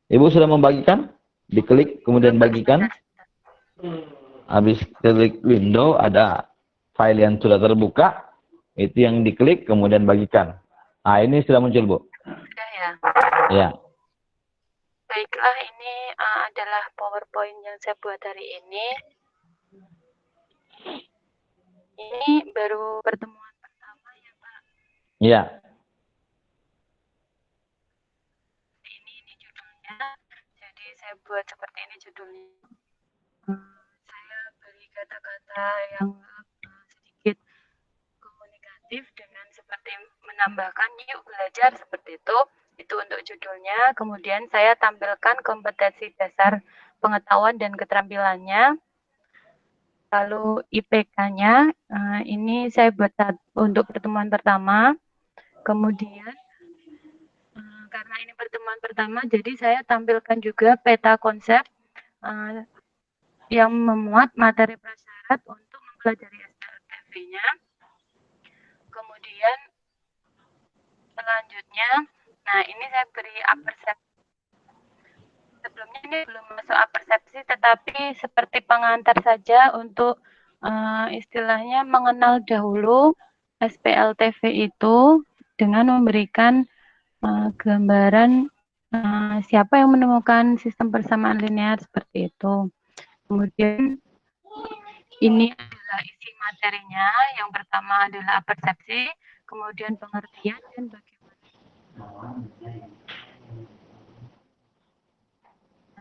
Ibu sudah membagikan? Diklik kemudian bagikan. Habis klik window ada file yang sudah terbuka. Itu yang diklik kemudian bagikan. Nah, ini sudah muncul Bu. Sudah ya? Ya. Baiklah, ini adalah PowerPoint yang saya buat hari ini. Ini baru pertemuan pertama ya Pak? Iya. Ini judulnya. Jadi saya buat seperti ini judulnya. Saya beri kata-kata yang sedikit komunikatif dengan seperti menambahkan yuk belajar seperti itu. Itu untuk judulnya. Kemudian saya tampilkan kompetensi dasar pengetahuan dan keterampilannya. Lalu IPK-nya, ini saya buat untuk pertemuan pertama. Kemudian, karena ini pertemuan pertama, jadi saya tampilkan juga peta konsep yang memuat materi prasyarat untuk mempelajari SPLTV-nya. Kemudian, selanjutnya, nah ini saya beri apersepsi. Sebelumnya ini belum masuk apersepsi, tetapi seperti pengantar saja untuk istilahnya mengenal dahulu SPLTV itu dengan memberikan gambaran siapa yang menemukan sistem persamaan linear seperti itu. Kemudian ini adalah isi materinya. Yang pertama adalah apersepsi, kemudian pengertian dan bagaimana.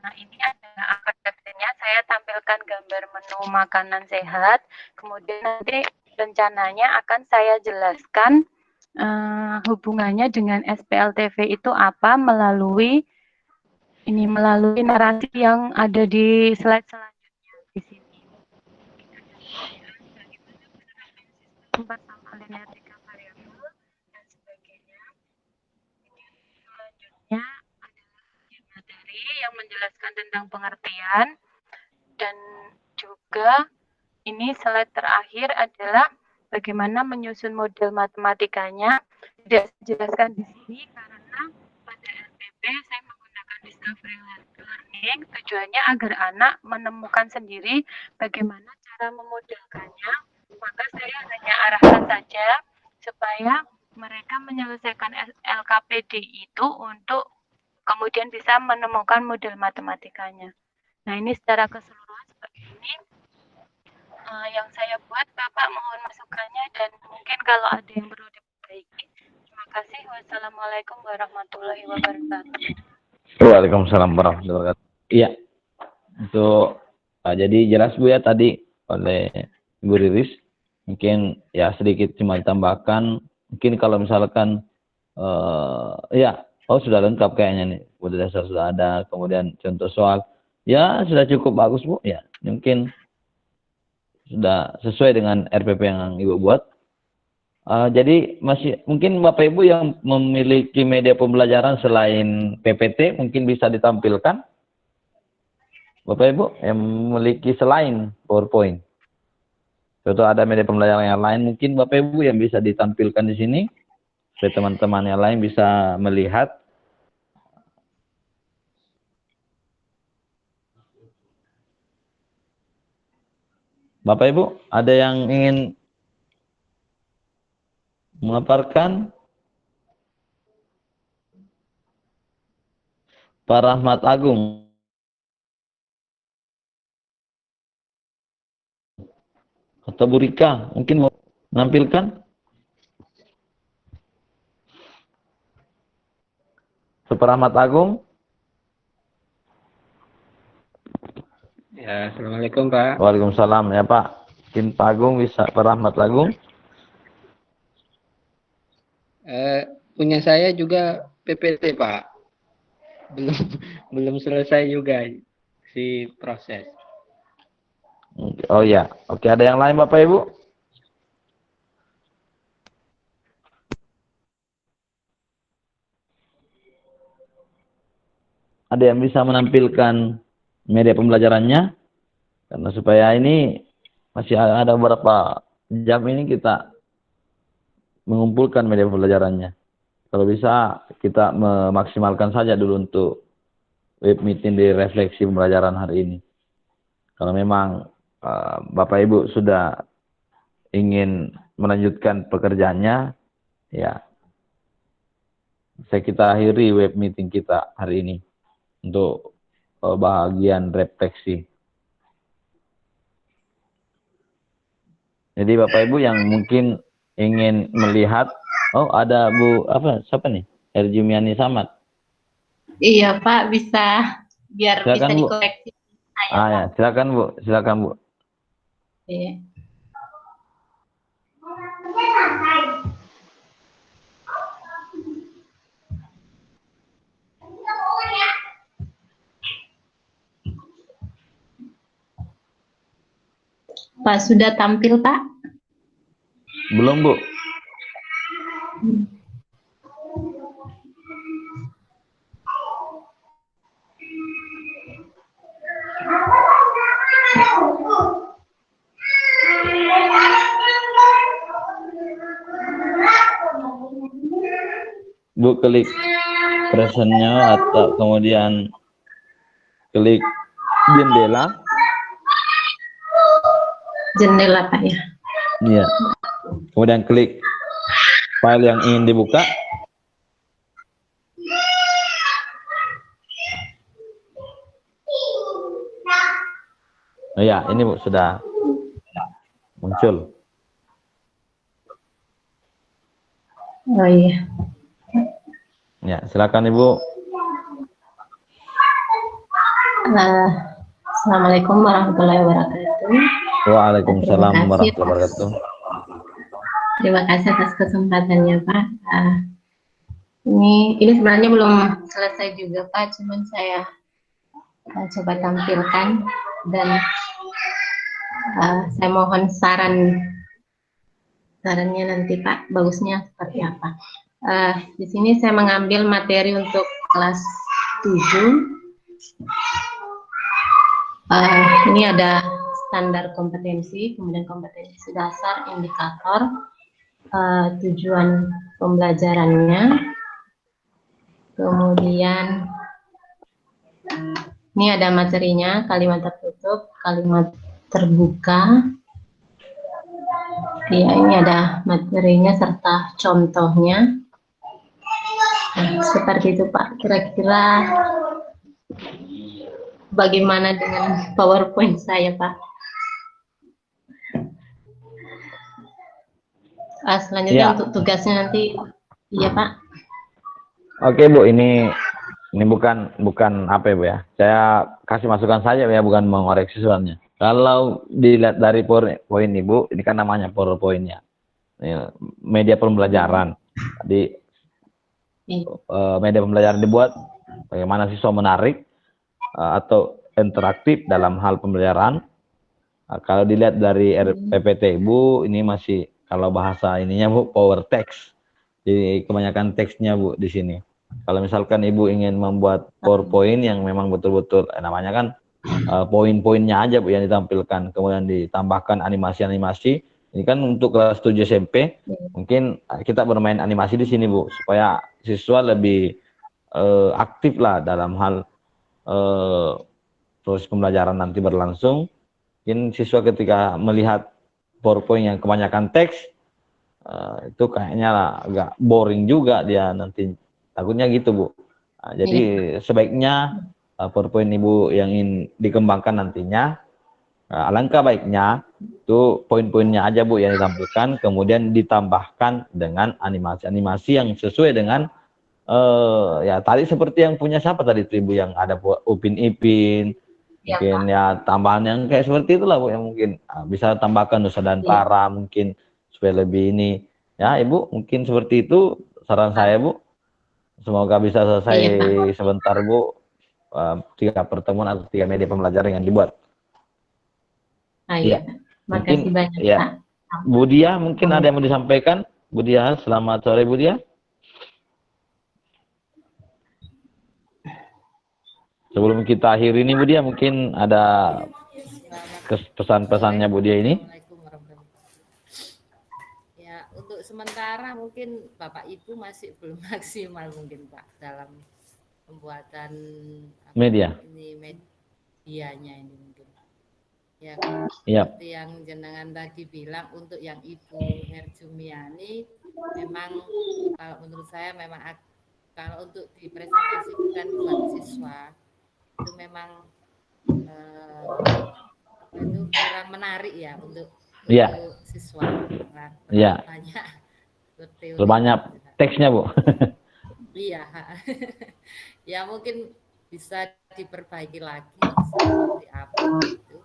Nah, ini adalah apersepsinya. Saya tampilkan gambar menu makanan sehat. Kemudian nanti rencananya akan saya jelaskan hubungannya dengan SPLTV itu apa melalui narasi yang ada di slide selanjutnya di sini. Persamaan linear tiga variabel dan sebagainya. Selanjutnya materi yang menjelaskan tentang pengertian, dan juga ini slide terakhir adalah bagaimana menyusun model matematikanya. Tidak saya jelaskan di sini karena pada LPP saya menggunakan discovery learning, tujuannya agar anak menemukan sendiri bagaimana cara memodelkannya. Maka saya hanya arahkan saja supaya mereka menyelesaikan LKPD itu untuk kemudian bisa menemukan model matematikanya. Nah, ini secara keseluruhan seperti ini yang saya buat. Bapak mohon masukannya dan mungkin kalau ada yang perlu diperbaiki. Terima kasih. Wassalamualaikum warahmatullahi wabarakatuh. Waalaikumsalam warahmatullahi wabarakatuh. Iya. Untuk jadi jelas Bu ya tadi oleh Ibu Riris. Mungkin ya sedikit cuma ditambahkan. Mungkin kalau misalkan ya, sudah lengkap kayaknya nih. Model dasar sudah ada, kemudian contoh soal. Ya, sudah cukup bagus Bu. Ya, mungkin sudah sesuai dengan RPP yang Ibu buat. Jadi masih mungkin Bapak Ibu yang memiliki media pembelajaran selain PPT mungkin bisa ditampilkan. Bapak Ibu yang memiliki selain PowerPoint. Contoh ada media pembelajaran yang lain mungkin Bapak Ibu yang bisa ditampilkan di sini. Supaya teman-teman yang lain bisa melihat. Bapak Ibu, ada yang ingin memaparkan? Pak Rahmat Agung. Atau Bu Rika, mungkin mau menampilkan? Pak Rahmat Agung. Ya, Assalamualaikum Pak. Waalaikumsalam ya Pak. Mungkin Pak Agung bisa, Pak Rahmat Agung. Punya saya juga PPT Pak. Belum selesai juga si proses. Oh ya, oke, ada yang lain Bapak Ibu? Ada yang bisa menampilkan media pembelajarannya? Karena supaya ini masih ada beberapa jam ini kita mengumpulkan media pembelajarannya. Kalau bisa kita memaksimalkan saja dulu untuk web meeting di refleksi pembelajaran hari ini. Kalau memang Bapak Ibu sudah ingin melanjutkan pekerjaannya, ya kita akhiri web meeting kita hari ini untuk bahagian refleksi. Jadi Bapak Ibu yang mungkin ingin melihat, ada Bu siapa nih? Erjumiani Samad. Iya Pak, bisa biar Silakan, bisa Bu. dikoreksi. Ya, silakan Bu, silakan Bu. Iya. Pak, sudah tampil Pak? Belum Bu. Bu klik presentnya atau kemudian klik jendela. Jendela Pak ya. Iya. Kemudian klik file yang ingin dibuka. Oh ya, ini Bu sudah muncul. Oh iya. Ya, silakan Ibu. Assalamualaikum warahmatullahi wabarakatuh. Waalaikumsalam warahmatullahi wabarakatuh. Terima kasih atas kesempatannya Pak. Ini sebenarnya belum selesai juga Pak, cuman saya coba tampilkan dan saya mohon sarannya nanti Pak, bagusnya seperti apa. Di sini saya mengambil materi untuk kelas 7. Ini ada standar kompetensi, kemudian kompetensi dasar, indikator, tujuan pembelajarannya, kemudian ini ada materinya, kalimat tertutup, kalimat terbuka, Iya, ini ada materinya serta contohnya. Nah, seperti itu Pak. Kira-kira bagaimana dengan PowerPoint saya Pak? Selanjutnya Ya. untuk tugasnya nanti, iya Pak. Oke Bu, ini bukan apa ya Bu ya. Saya kasih masukan saja ya, bukan mengoreksi soalnya. Kalau dilihat dari poin Ibu, ini kan namanya PowerPoint-nya. Media pembelajaran. Jadi media pembelajaran dibuat bagaimana siswa menarik atau interaktif dalam hal pembelajaran. Kalau dilihat dari PPT Ibu, ini masih kalau bahasa ininya Bu power text. Jadi kebanyakan teksnya Bu di sini. Kalau misalkan Ibu ingin membuat PowerPoint yang memang betul-betul namanya kan poin-poinnya aja Bu yang ditampilkan, kemudian ditambahkan animasi-animasi. Ini kan untuk kelas 7 SMP, mungkin kita bermain animasi di sini Bu, supaya siswa lebih aktif lah dalam hal proses pembelajaran nanti berlangsung. Mungkin siswa ketika melihat PowerPoint yang kebanyakan teks, itu kayaknya lah, agak boring juga dia nanti, takutnya gitu Bu. Nah, jadi sebaiknya PowerPoint Ibu yang ingin dikembangkan nantinya, alangkah baiknya itu poin-poinnya aja Bu yang ditampilkan, kemudian ditambahkan dengan animasi-animasi yang sesuai dengan ya tadi seperti yang punya siapa tadi itu Ibu, yang ada Upin Ipin, mungkin ya tambahan yang kayak seperti itulah Bu, yang mungkin bisa tambahkan Nusa dan Para mungkin supaya lebih ini ya Ibu, mungkin seperti itu saran saya Bu. Semoga bisa selesai sebentar Bu, 3 pertemuan atau 3 media pembelajaran yang dibuat. Iya, makasih banyak Pak. Bu Dia mungkin ada yang mau disampaikan. Bu Dia, selamat sore Bu Dia. Sebelum kita akhiri ini Bu Dia, mungkin ada pesan-pesannya Bu Dia ini. Ya, untuk sementara mungkin Bapak Ibu masih belum maksimal mungkin Pak dalam pembuatan media. Ini medianya ini mungkin. Ya, seperti yang jenengan tadi bilang, untuk yang Ibu Herjumiani memang kalau menurut saya memang kalau untuk dipresentasikan buat siswa itu memang itu kurang menarik ya untuk siswa. Iya. Banyak teksnya Bu. Iya. Ya mungkin bisa diperbaiki lagi seperti apa gitu.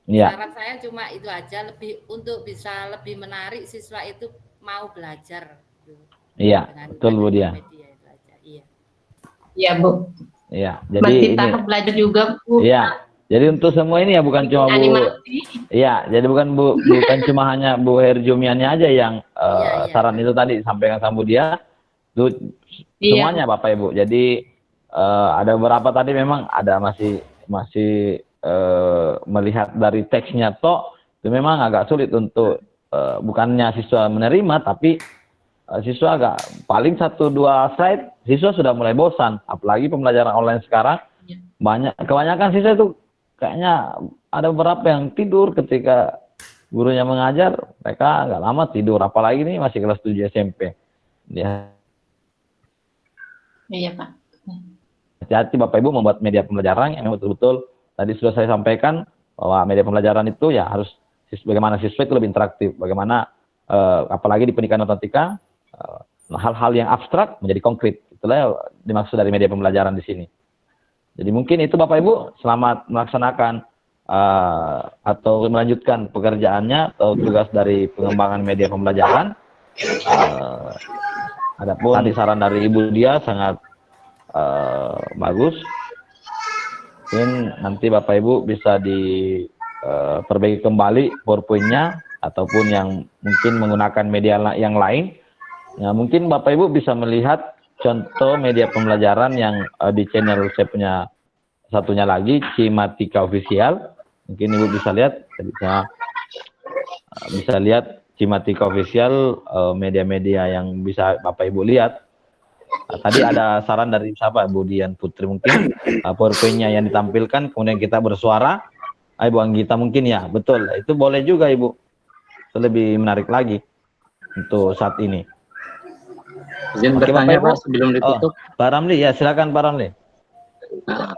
Iya. Saran saya cuma itu aja, lebih untuk bisa lebih menarik siswa itu mau belajar. Iya, betul Bu Dia. Iya. Iya Bu. Iya, jadi masih ini. tahap belajar juga Bu. Iya. Jadi untuk semua ini ya bukan cuma Bu. Iya, jadi bukan cuma hanya Bu Herjumiani aja yang saran itu tadi disampaikan sama Bu Dia. Itu semuanya Bapak Ibu. Jadi ada beberapa tadi memang ada masih melihat dari teksnya toh itu memang agak sulit untuk bukannya siswa menerima, tapi siswa agak paling 1-2 slide siswa sudah mulai bosan, apalagi pembelajaran online sekarang. Kebanyakan siswa itu kayaknya ada beberapa yang tidur ketika gurunya mengajar, mereka nggak lama tidur, apalagi ini masih kelas 7 SMP. Iya Pak. Hati-hati Bapak Ibu membuat media pembelajaran yang betul-betul tadi sudah saya sampaikan bahwa media pembelajaran itu ya harus bagaimana siswa itu lebih interaktif, bagaimana apalagi di pendidikan matematika hal-hal yang abstrak menjadi konkret. Itulah yang dimaksud dari media pembelajaran di sini. Jadi mungkin itu Bapak Ibu, selamat melaksanakan atau melanjutkan pekerjaannya atau tugas dari pengembangan media pembelajaran. Adapun tadi saran dari Ibu Dia sangat bagus. Mungkin nanti Bapak Ibu bisa diperbaiki kembali PowerPoint-nya ataupun yang mungkin menggunakan media yang lain. Ya, mungkin Bapak Ibu bisa melihat contoh media pembelajaran yang di channel saya punya satunya lagi, Cimatika Official. Mungkin Ibu bisa lihat, bisa lihat Cimatika Official, media-media yang bisa Bapak Ibu lihat. Tadi ada saran dari siapa, Bu Dian Putri, mungkin PowerPoint-nya yang ditampilkan, kemudian kita bersuara. Ibu Anggita mungkin ya, betul. Itu boleh juga Ibu. itu lebih menarik lagi untuk saat ini. Izin Oke, bertanya Bapak Ibu. Pak sebelum ditutup. Pak Ramli, ya silakan Pak Ramli. Nah,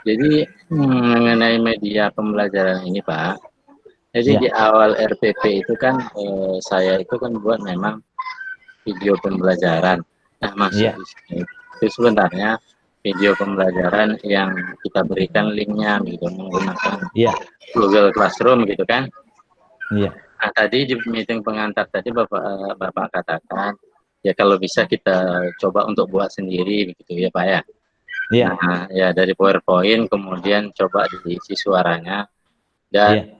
jadi mengenai media pembelajaran ini Pak, jadi di awal RPP itu kan saya itu kan buat memang video pembelajaran. Nah masuk di sini itu sebenarnya video pembelajaran yang kita berikan linknya gitu menggunakan Google Classroom gitu kan. Nah tadi di meeting pengantar tadi Bapak katakan ya kalau bisa kita coba untuk buat sendiri begitu ya Pak ya. Nah ya dari PowerPoint kemudian coba diisi suaranya dan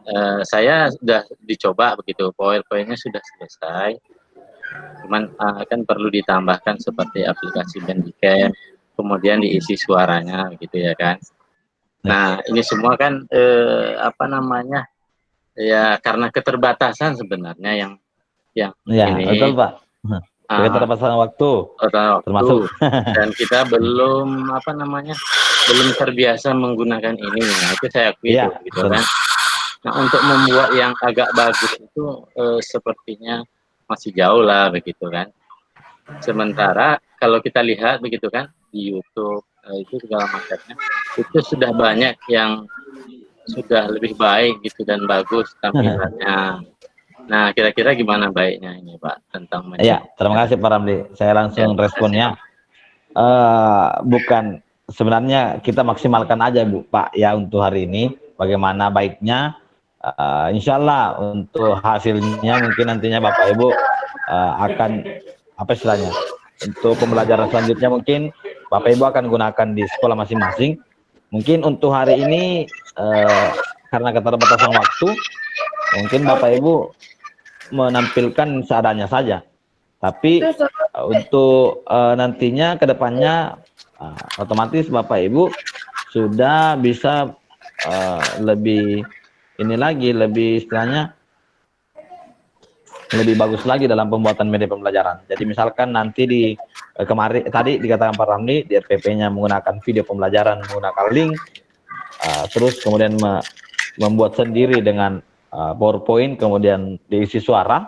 saya sudah dicoba begitu, PowerPoint-nya sudah selesai, cuman kan perlu ditambahkan seperti aplikasi Bandicam, kemudian diisi suaranya gitu ya kan. Nah ini semua kan apa namanya ya karena keterbatasan sebenarnya yang ini betul Pak. Keterbatasan waktu termasuk dan kita belum apa namanya belum terbiasa menggunakan ini. Nah itu saya akui gitu kan. Nah untuk membuat yang agak bagus itu sepertinya masih jauh lah begitu kan. Sementara kalau kita lihat begitu kan di YouTube itu segala macamnya itu sudah banyak yang sudah lebih baik gitu dan bagus tampilannya. Nah kira-kira gimana baiknya ini Pak tentang media? Terima kasih Pak Ramli. Saya langsung responnya. Bukan sebenarnya kita maksimalkan aja Bu Pak ya untuk hari ini. Bagaimana baiknya? Insya Allah untuk hasilnya mungkin nantinya Bapak Ibu akan apa istilahnya untuk pembelajaran selanjutnya mungkin Bapak Ibu akan gunakan di sekolah masing-masing. Mungkin untuk hari ini karena keterbatasan waktu mungkin Bapak Ibu menampilkan seadanya saja. Tapi untuk nantinya ke depannya otomatis Bapak Ibu sudah bisa lebih ini lagi, lebih istilahnya lebih bagus lagi dalam pembuatan media pembelajaran. Jadi misalkan nanti di kemarin tadi dikatakan Pak Ramli di RPP-nya menggunakan video pembelajaran, menggunakan link, terus kemudian membuat sendiri dengan PowerPoint, kemudian diisi suara,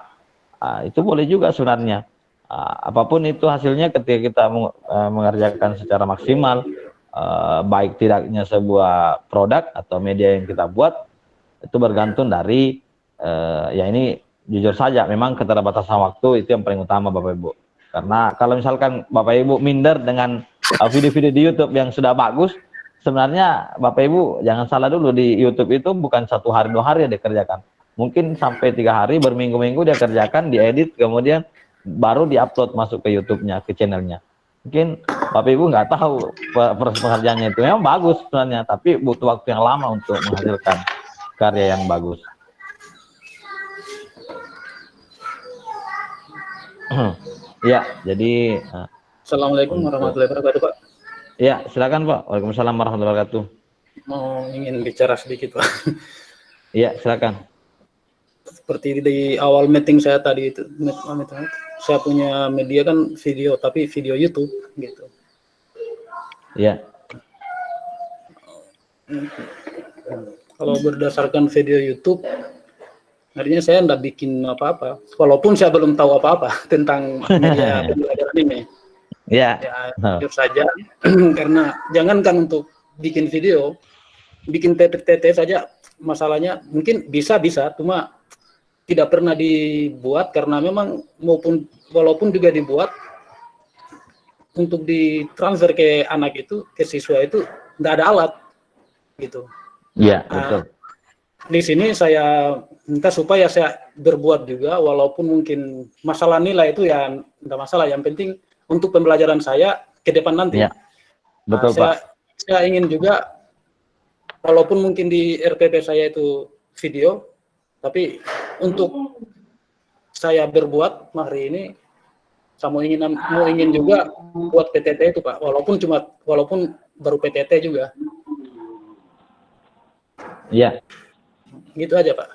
itu boleh juga sebenarnya. Apapun itu hasilnya ketika kita mengerjakan secara maksimal, baik tidaknya sebuah produk atau media yang kita buat, itu bergantung dari, ya ini jujur saja, memang keterbatasan waktu itu yang paling utama Bapak Ibu. Karena kalau misalkan Bapak Ibu minder dengan video-video di YouTube yang sudah bagus, sebenarnya Bapak Ibu jangan salah dulu, di YouTube itu bukan 1 hari 2 hari dia kerjakan, mungkin sampai 3 hari berminggu-minggu dia kerjakan, diedit, kemudian baru diupload masuk ke YouTube-nya, ke channelnya. Mungkin Bapak Ibu nggak tahu proses pengerjaannya itu memang bagus sebenarnya, tapi butuh waktu yang lama untuk menghasilkan karya yang bagus. Ya, jadi Assalamualaikum warahmatullahi wabarakatuh Pak. Ya, silakan Pak. Waalaikumsalam warahmatullahi wabarakatuh. Mau ingin bicara sedikit Pak. Iya, silakan. Seperti di awal meeting saya tadi itu, saya punya media kan video, tapi video YouTube gitu. Iya. Kalau berdasarkan video YouTube, artinya saya enggak bikin apa-apa, walaupun saya belum tahu apa-apa tentang media pembelajaran ini. Ya, jujur saja, karena jangankan untuk bikin video, bikin PPT saja masalahnya mungkin bisa, cuma tidak pernah dibuat karena memang walaupun juga dibuat untuk ditransfer ke anak itu, ke siswa itu enggak ada alat gitu. Iya, betul. Di sini saya minta supaya saya berbuat juga, walaupun mungkin masalah nilai itu ya enggak masalah, yang penting untuk pembelajaran saya ke depan nanti. Ya, betul Pak. Saya ingin juga, walaupun mungkin di RPP saya itu video, tapi untuk saya berbuat hari ini, saya mau ingin juga buat PTT itu Pak, walaupun baru PTT juga. Iya. Gitu aja Pak.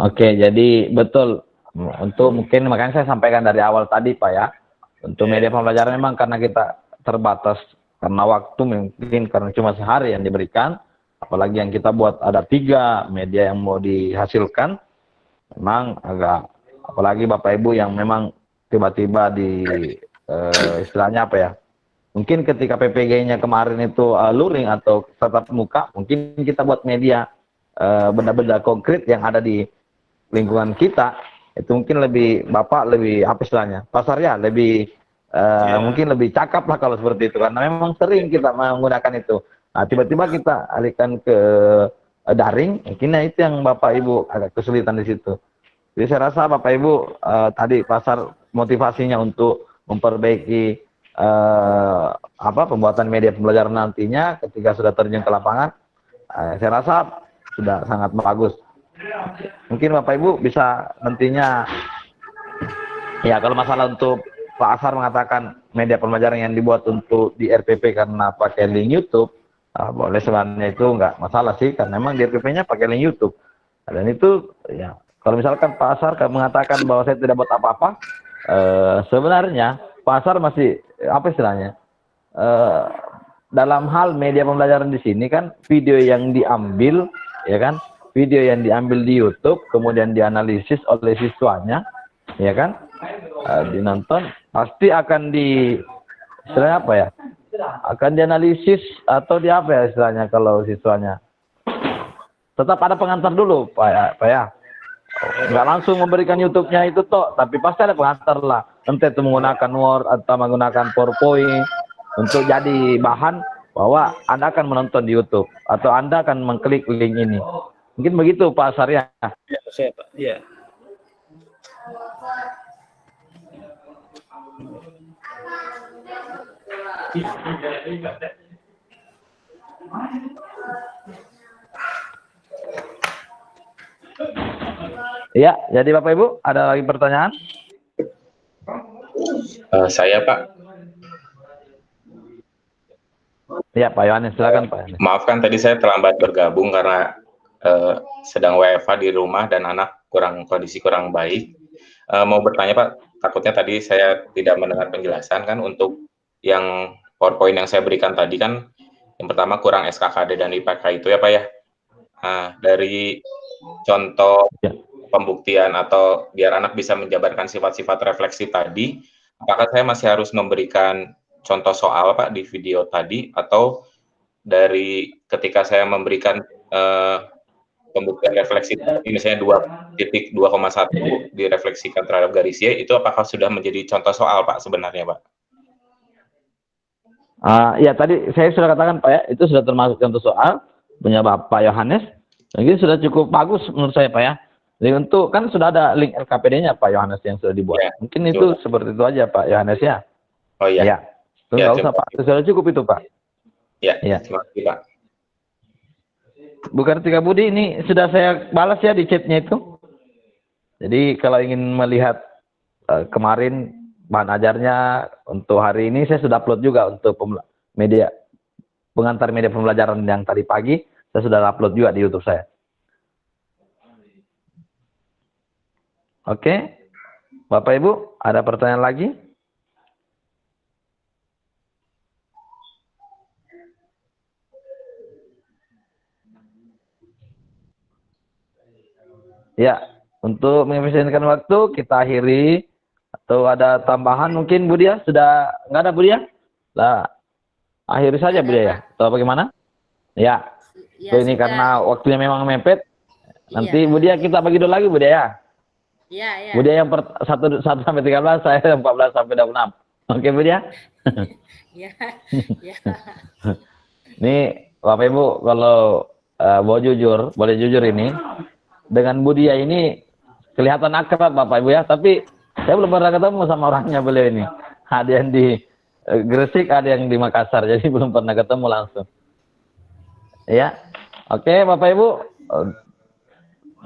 Oke, jadi betul. Untuk mungkin makanya saya sampaikan dari awal tadi Pak ya, untuk media pembelajaran memang karena kita terbatas karena waktu, mungkin karena cuma sehari yang diberikan, apalagi yang kita buat ada 3 media yang mau dihasilkan, memang agak, apalagi Bapak Ibu yang memang tiba-tiba di istilahnya apa ya, mungkin ketika PPG-nya kemarin itu luring atau tatap muka, mungkin kita buat media benda-benda konkret yang ada di lingkungan kita, itu mungkin lebih Bapak lebih apa istilahnya, pasarnya lebih mungkin lebih cakap lah kalau seperti itu, karena memang sering kita menggunakan itu. Nah, tiba-tiba kita alihkan ke daring, mungkin itu yang Bapak Ibu agak kesulitan di situ. Jadi saya rasa Bapak Ibu tadi pasar motivasinya untuk memperbaiki pembuatan media pembelajaran nantinya ketika sudah terjun ke lapangan, saya rasa sudah sangat bagus. Mungkin Bapak Ibu bisa nantinya, ya kalau masalah untuk Pak Asar mengatakan media pembelajaran yang dibuat untuk di RPP karena pakai link YouTube, boleh sebenarnya itu nggak masalah sih, karena memang di RPP-nya pakai link YouTube. Dan itu ya, kalau misalkan Pak Asar mengatakan bahwa saya tidak buat apa-apa, sebenarnya Pak Asar masih apa istilahnya, dalam hal media pembelajaran di sini kan video yang diambil, ya kan, video yang diambil di YouTube kemudian dianalisis oleh siswanya, ya kan, dinonton, pasti akan di istilahnya apa ya, akan dianalisis atau di apa ya istilahnya, kalau siswanya tetap ada pengantar dulu Pak ya. Nggak langsung memberikan YouTube-nya itu toh, tapi pasti ada pengantar lah, entah itu menggunakan Word atau menggunakan PowerPoint untuk jadi bahan bahwa Anda akan menonton di YouTube atau Anda akan mengklik link ini. Mungkin begitu Pak Asar ya. Ya, saya Pak. Ya. Iya, jadi Bapak Ibu ada lagi pertanyaan? Saya Pak. Iya Pak Yohanes, silakan Pak Yohanes. Maafkan tadi saya terlambat bergabung karena sedang WFH di rumah dan anak kondisi kurang baik. Mau bertanya Pak, takutnya tadi saya tidak mendengar penjelasan kan untuk yang PowerPoint yang saya berikan tadi kan, yang pertama kurang SKKD dan IPK itu ya Pak ya. Dari contoh pembuktian atau biar anak bisa menjabarkan sifat-sifat refleksi tadi, apakah saya masih harus memberikan contoh soal Pak di video tadi, atau dari ketika saya memberikan pembuktian refleksi misalnya 2.2,1 direfleksikan terhadap garis Y, itu apakah sudah menjadi contoh soal Pak sebenarnya Pak? Ya tadi saya sudah katakan Pak ya, itu sudah termasuk contoh soal punya Bapak Yohanes. Mungkin sudah cukup bagus menurut saya Pak ya. Jadi untuk kan sudah ada link LKPD-nya Pak Yohanes yang sudah dibuat. Ya, mungkin itu seperti itu aja Pak Yohanes ya. Oh iya. Ya. Itu nggak usah Pak. Sudah cukup itu Pak. Ya. Terima kasih Pak. Bu Kartika Budi, ini sudah saya balas ya di chatnya itu. Jadi kalau ingin melihat kemarin bahan ajarnya untuk hari ini, saya sudah upload juga untuk media pengantar media pembelajaran yang tadi pagi, saya sudah upload juga di YouTube saya. Oke, Bapak Ibu, ada pertanyaan lagi? Ya, untuk mengefisienkan waktu kita akhiri. Atau ada tambahan mungkin Bu Dia? Sudah nggak ada Bu Dia? Lah, akhiri saja Bu Dia ya? Atau bagaimana? Ya, ini sudah. Karena waktunya memang mepet. Nanti Bu Dia kita bagi dulu lagi Bu Dia ya? Iya. Bu Dia yang 1 sampai 13, saya 14 sampai 26. Oke Bu Dia? Iya. Nih Bapak Ibu, kalau mau jujur, boleh jujur ini, dengan Bu Dia ini kelihatan akrab Bapak Ibu ya, tapi saya belum pernah ketemu sama orangnya beliau ini. Ada yang di Gresik, ada yang di Makassar, jadi belum pernah ketemu langsung. Ya, oke Bapak Ibu.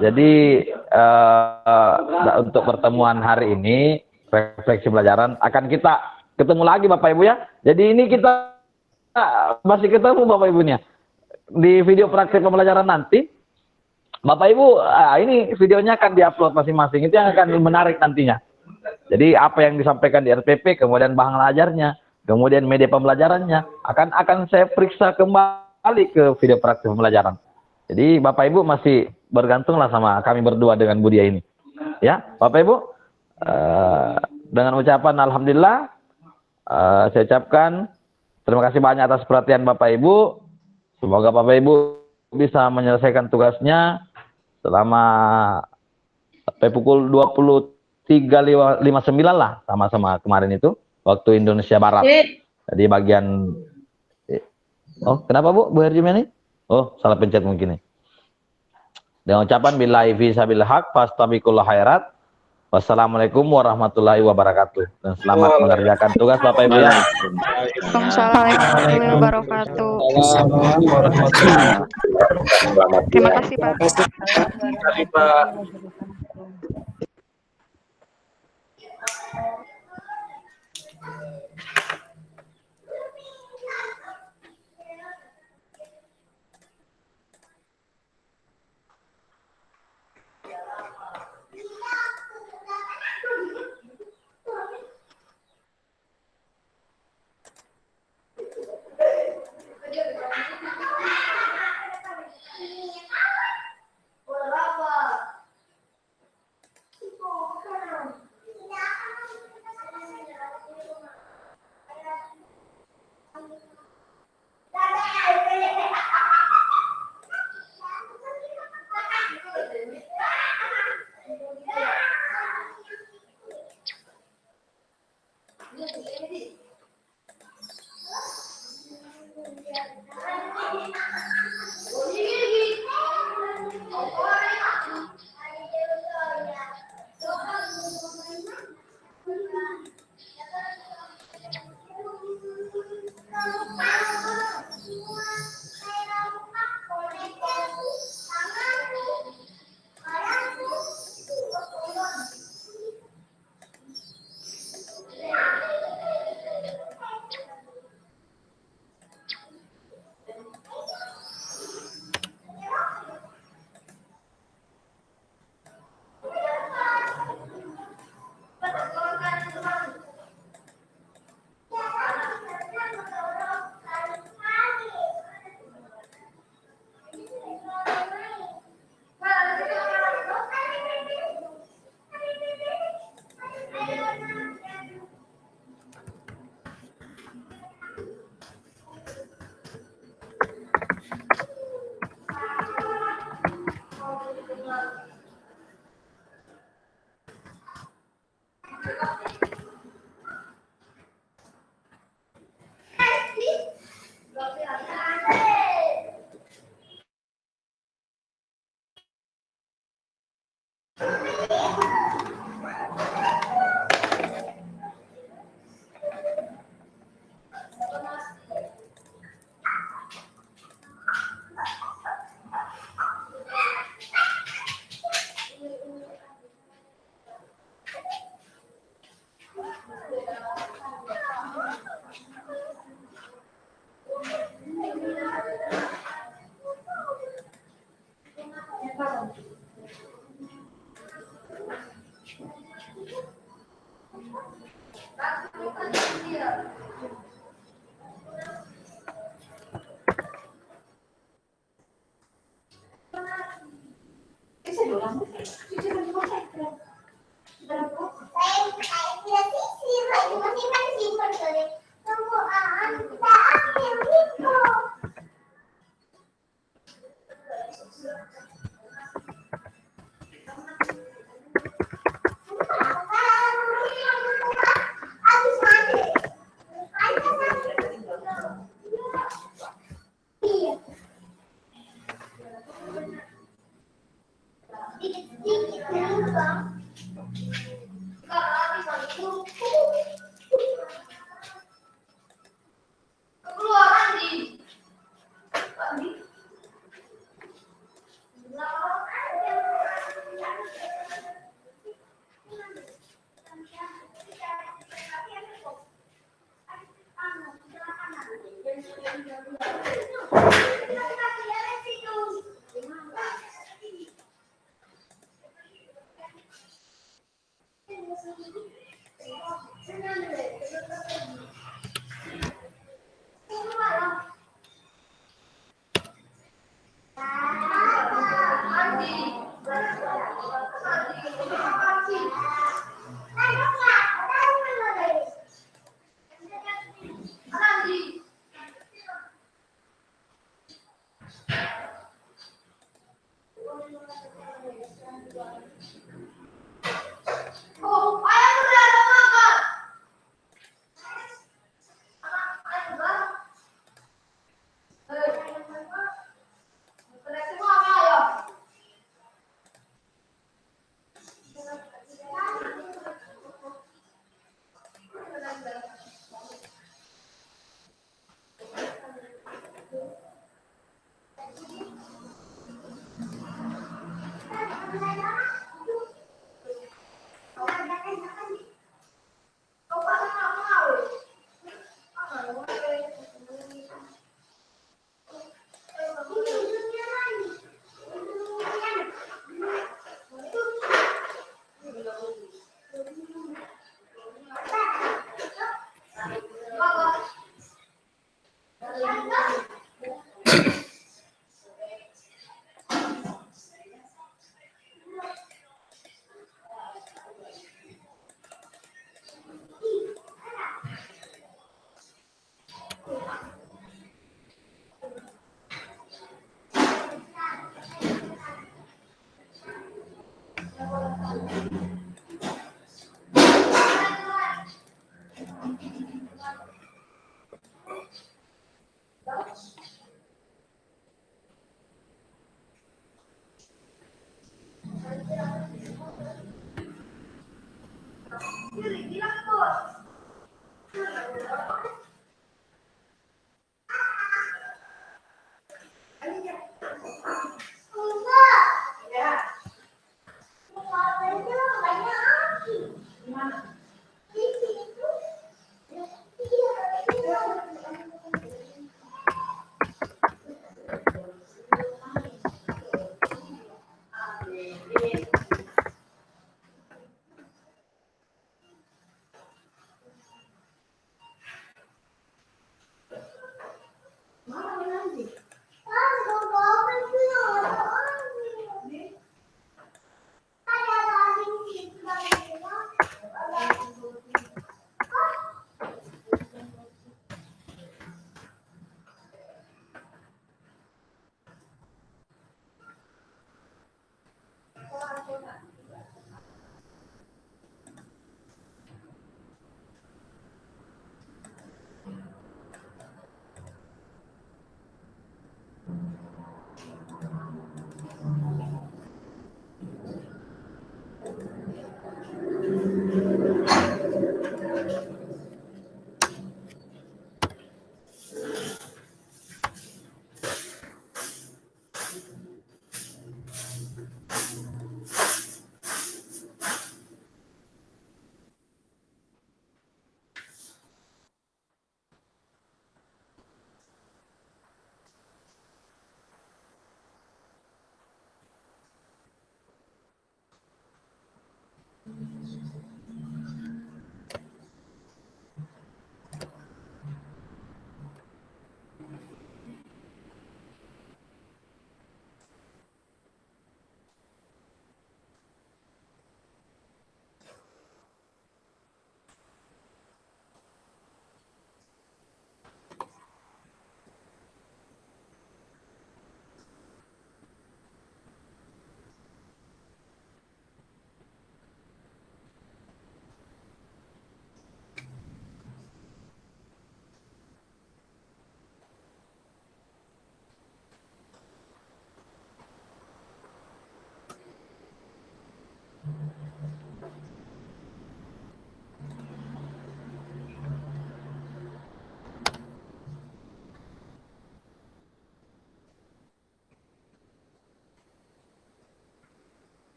Jadi untuk pertemuan hari ini, refleksi pelajaran, akan kita ketemu lagi Bapak Ibu ya. Jadi ini kita masih ketemu Bapak Ibunya. Di video praktik pembelajaran nanti, Bapak Ibu, ini videonya akan diupload masing-masing. Itu yang akan menarik nantinya. Jadi apa yang disampaikan di RPP, kemudian bahan ajarnya, kemudian media pembelajarannya, akan saya periksa kembali balik ke video praktik pembelajaran. Jadi Bapak Ibu masih bergantunglah sama kami berdua dengan Budia ini. Ya, Bapak Ibu, dengan ucapan alhamdulillah, saya ucapkan terima kasih banyak atas perhatian Bapak Ibu. Semoga Bapak Ibu bisa menyelesaikan tugasnya selama sampai pukul 23.59 lah, sama-sama kemarin itu waktu Indonesia Barat. Jadi bagian kenapa Bu Herjumiani? Salah pencet mungkin nih. Dengan ucapan billahi fi sabilil haq fastabiqul khairat. Wassalamualaikum warahmatullahi wabarakatuh. Dan selamat mengerjakan tugas Bapak Ibu ya. Waalaikumsalam warahmatullahi wabarakatuh. Terima kasih Pak. Terima kasih Pak.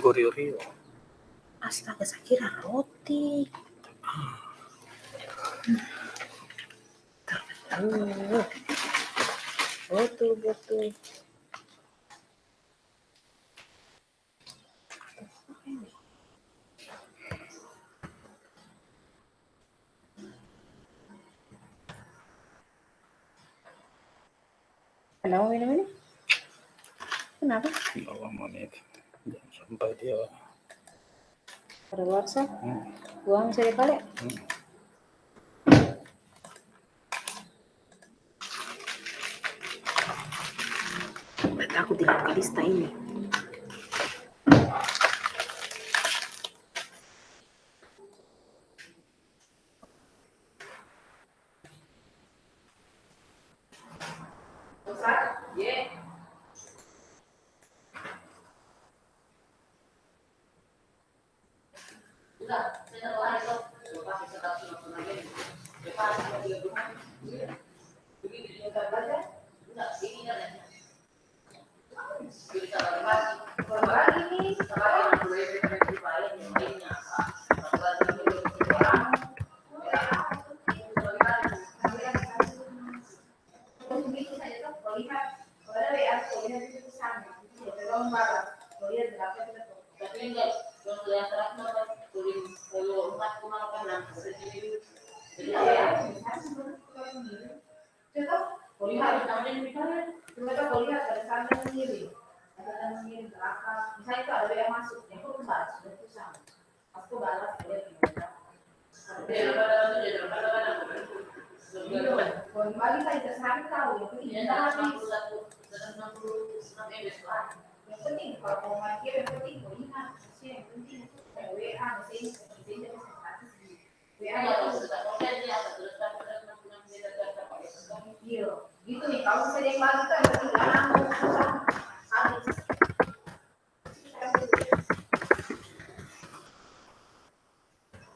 Gorio-rio. Astaga, saya kira roti. Betul. Kenapa minum ini? Kenapa? Allah menit. Jangan sampai dia. Pada WhatsApp. Buang saya kali. Aku tidak ke lista ini. Gitu nih, kalau misalnya yang lagi kan habis.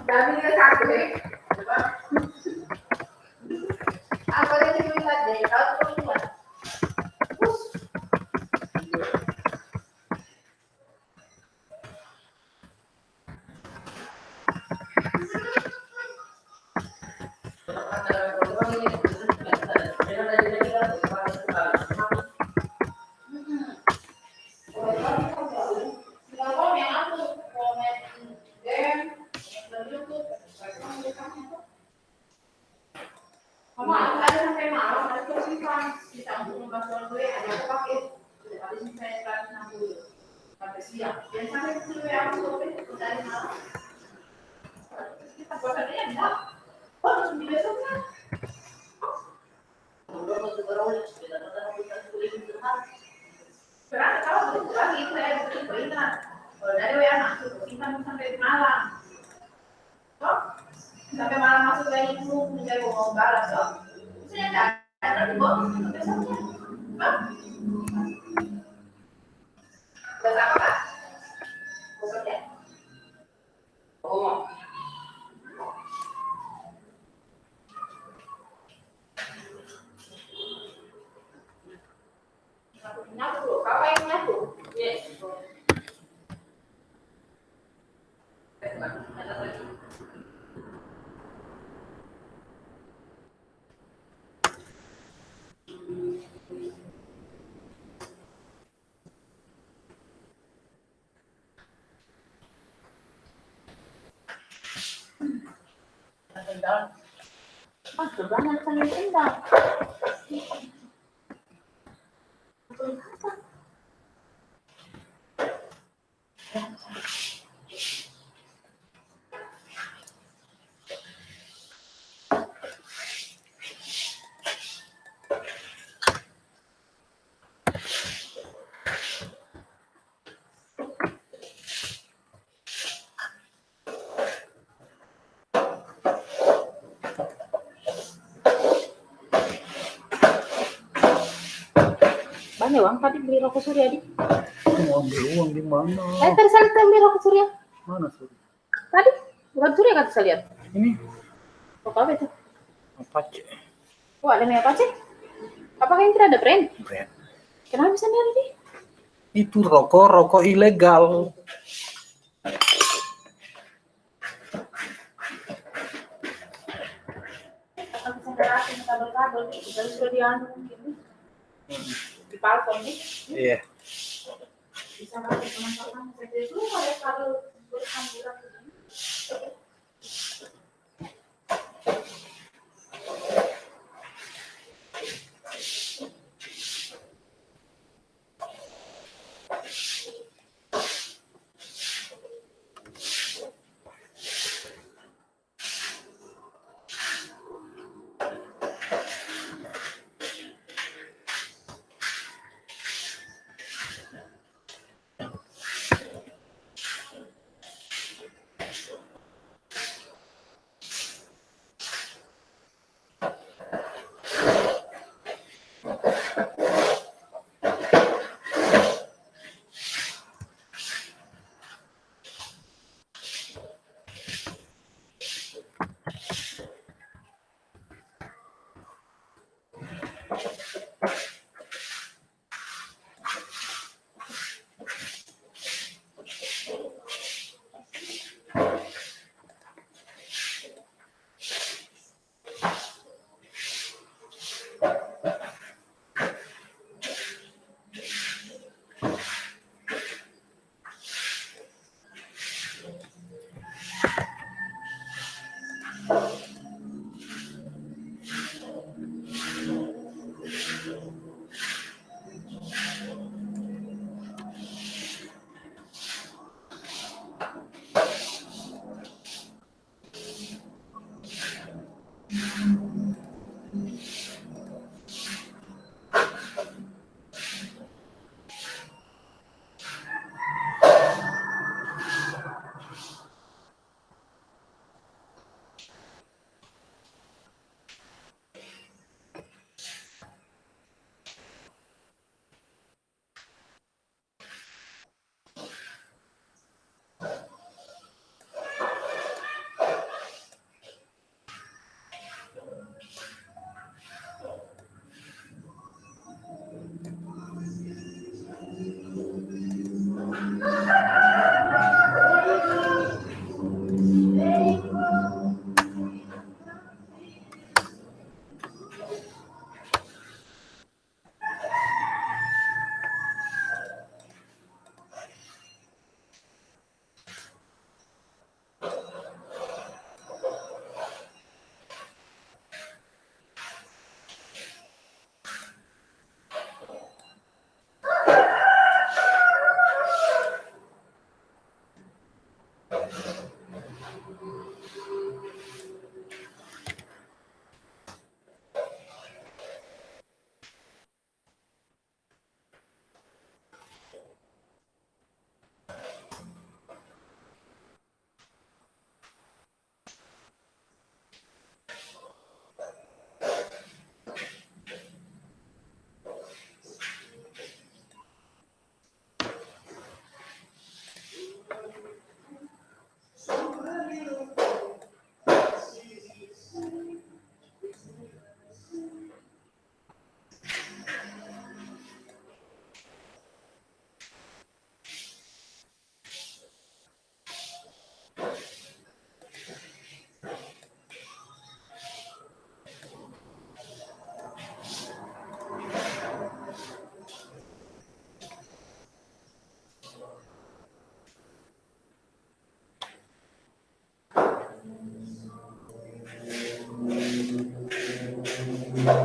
Dami ka sa akin. Diba? Ako rin yung ilan din. Tapos ko ilan. Sampai malam masuk lagi itu mencari uang balas dong. Saya nggak ada di bawah besoknya. Bahasa apa kak? Besoknya? Oh. Nyapu dulu. Apa yang nyapu? Yes. Mas, jangan sambil tendang. Banyak uang tadi beli rokok Surya di. Mau ambil uang di mana? Tadi saya beli rokok Surya. Mana Surya? Tadi bukan Surya kan saya lihat. Ini Rokok apa itu? Apache. Oh, ada mie Apache? Apakah yang tidak ada brand? Brand. Kenapa bisa merah nih? Itu rokok ilegal. Akan bisa ngerasain kabel-kabel gitu, dan sudah dianu gitu. Di balkon nih. Iya. Bisa pakai teman-teman saja itu ada kabel berhamburan begini.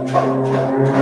Thank you.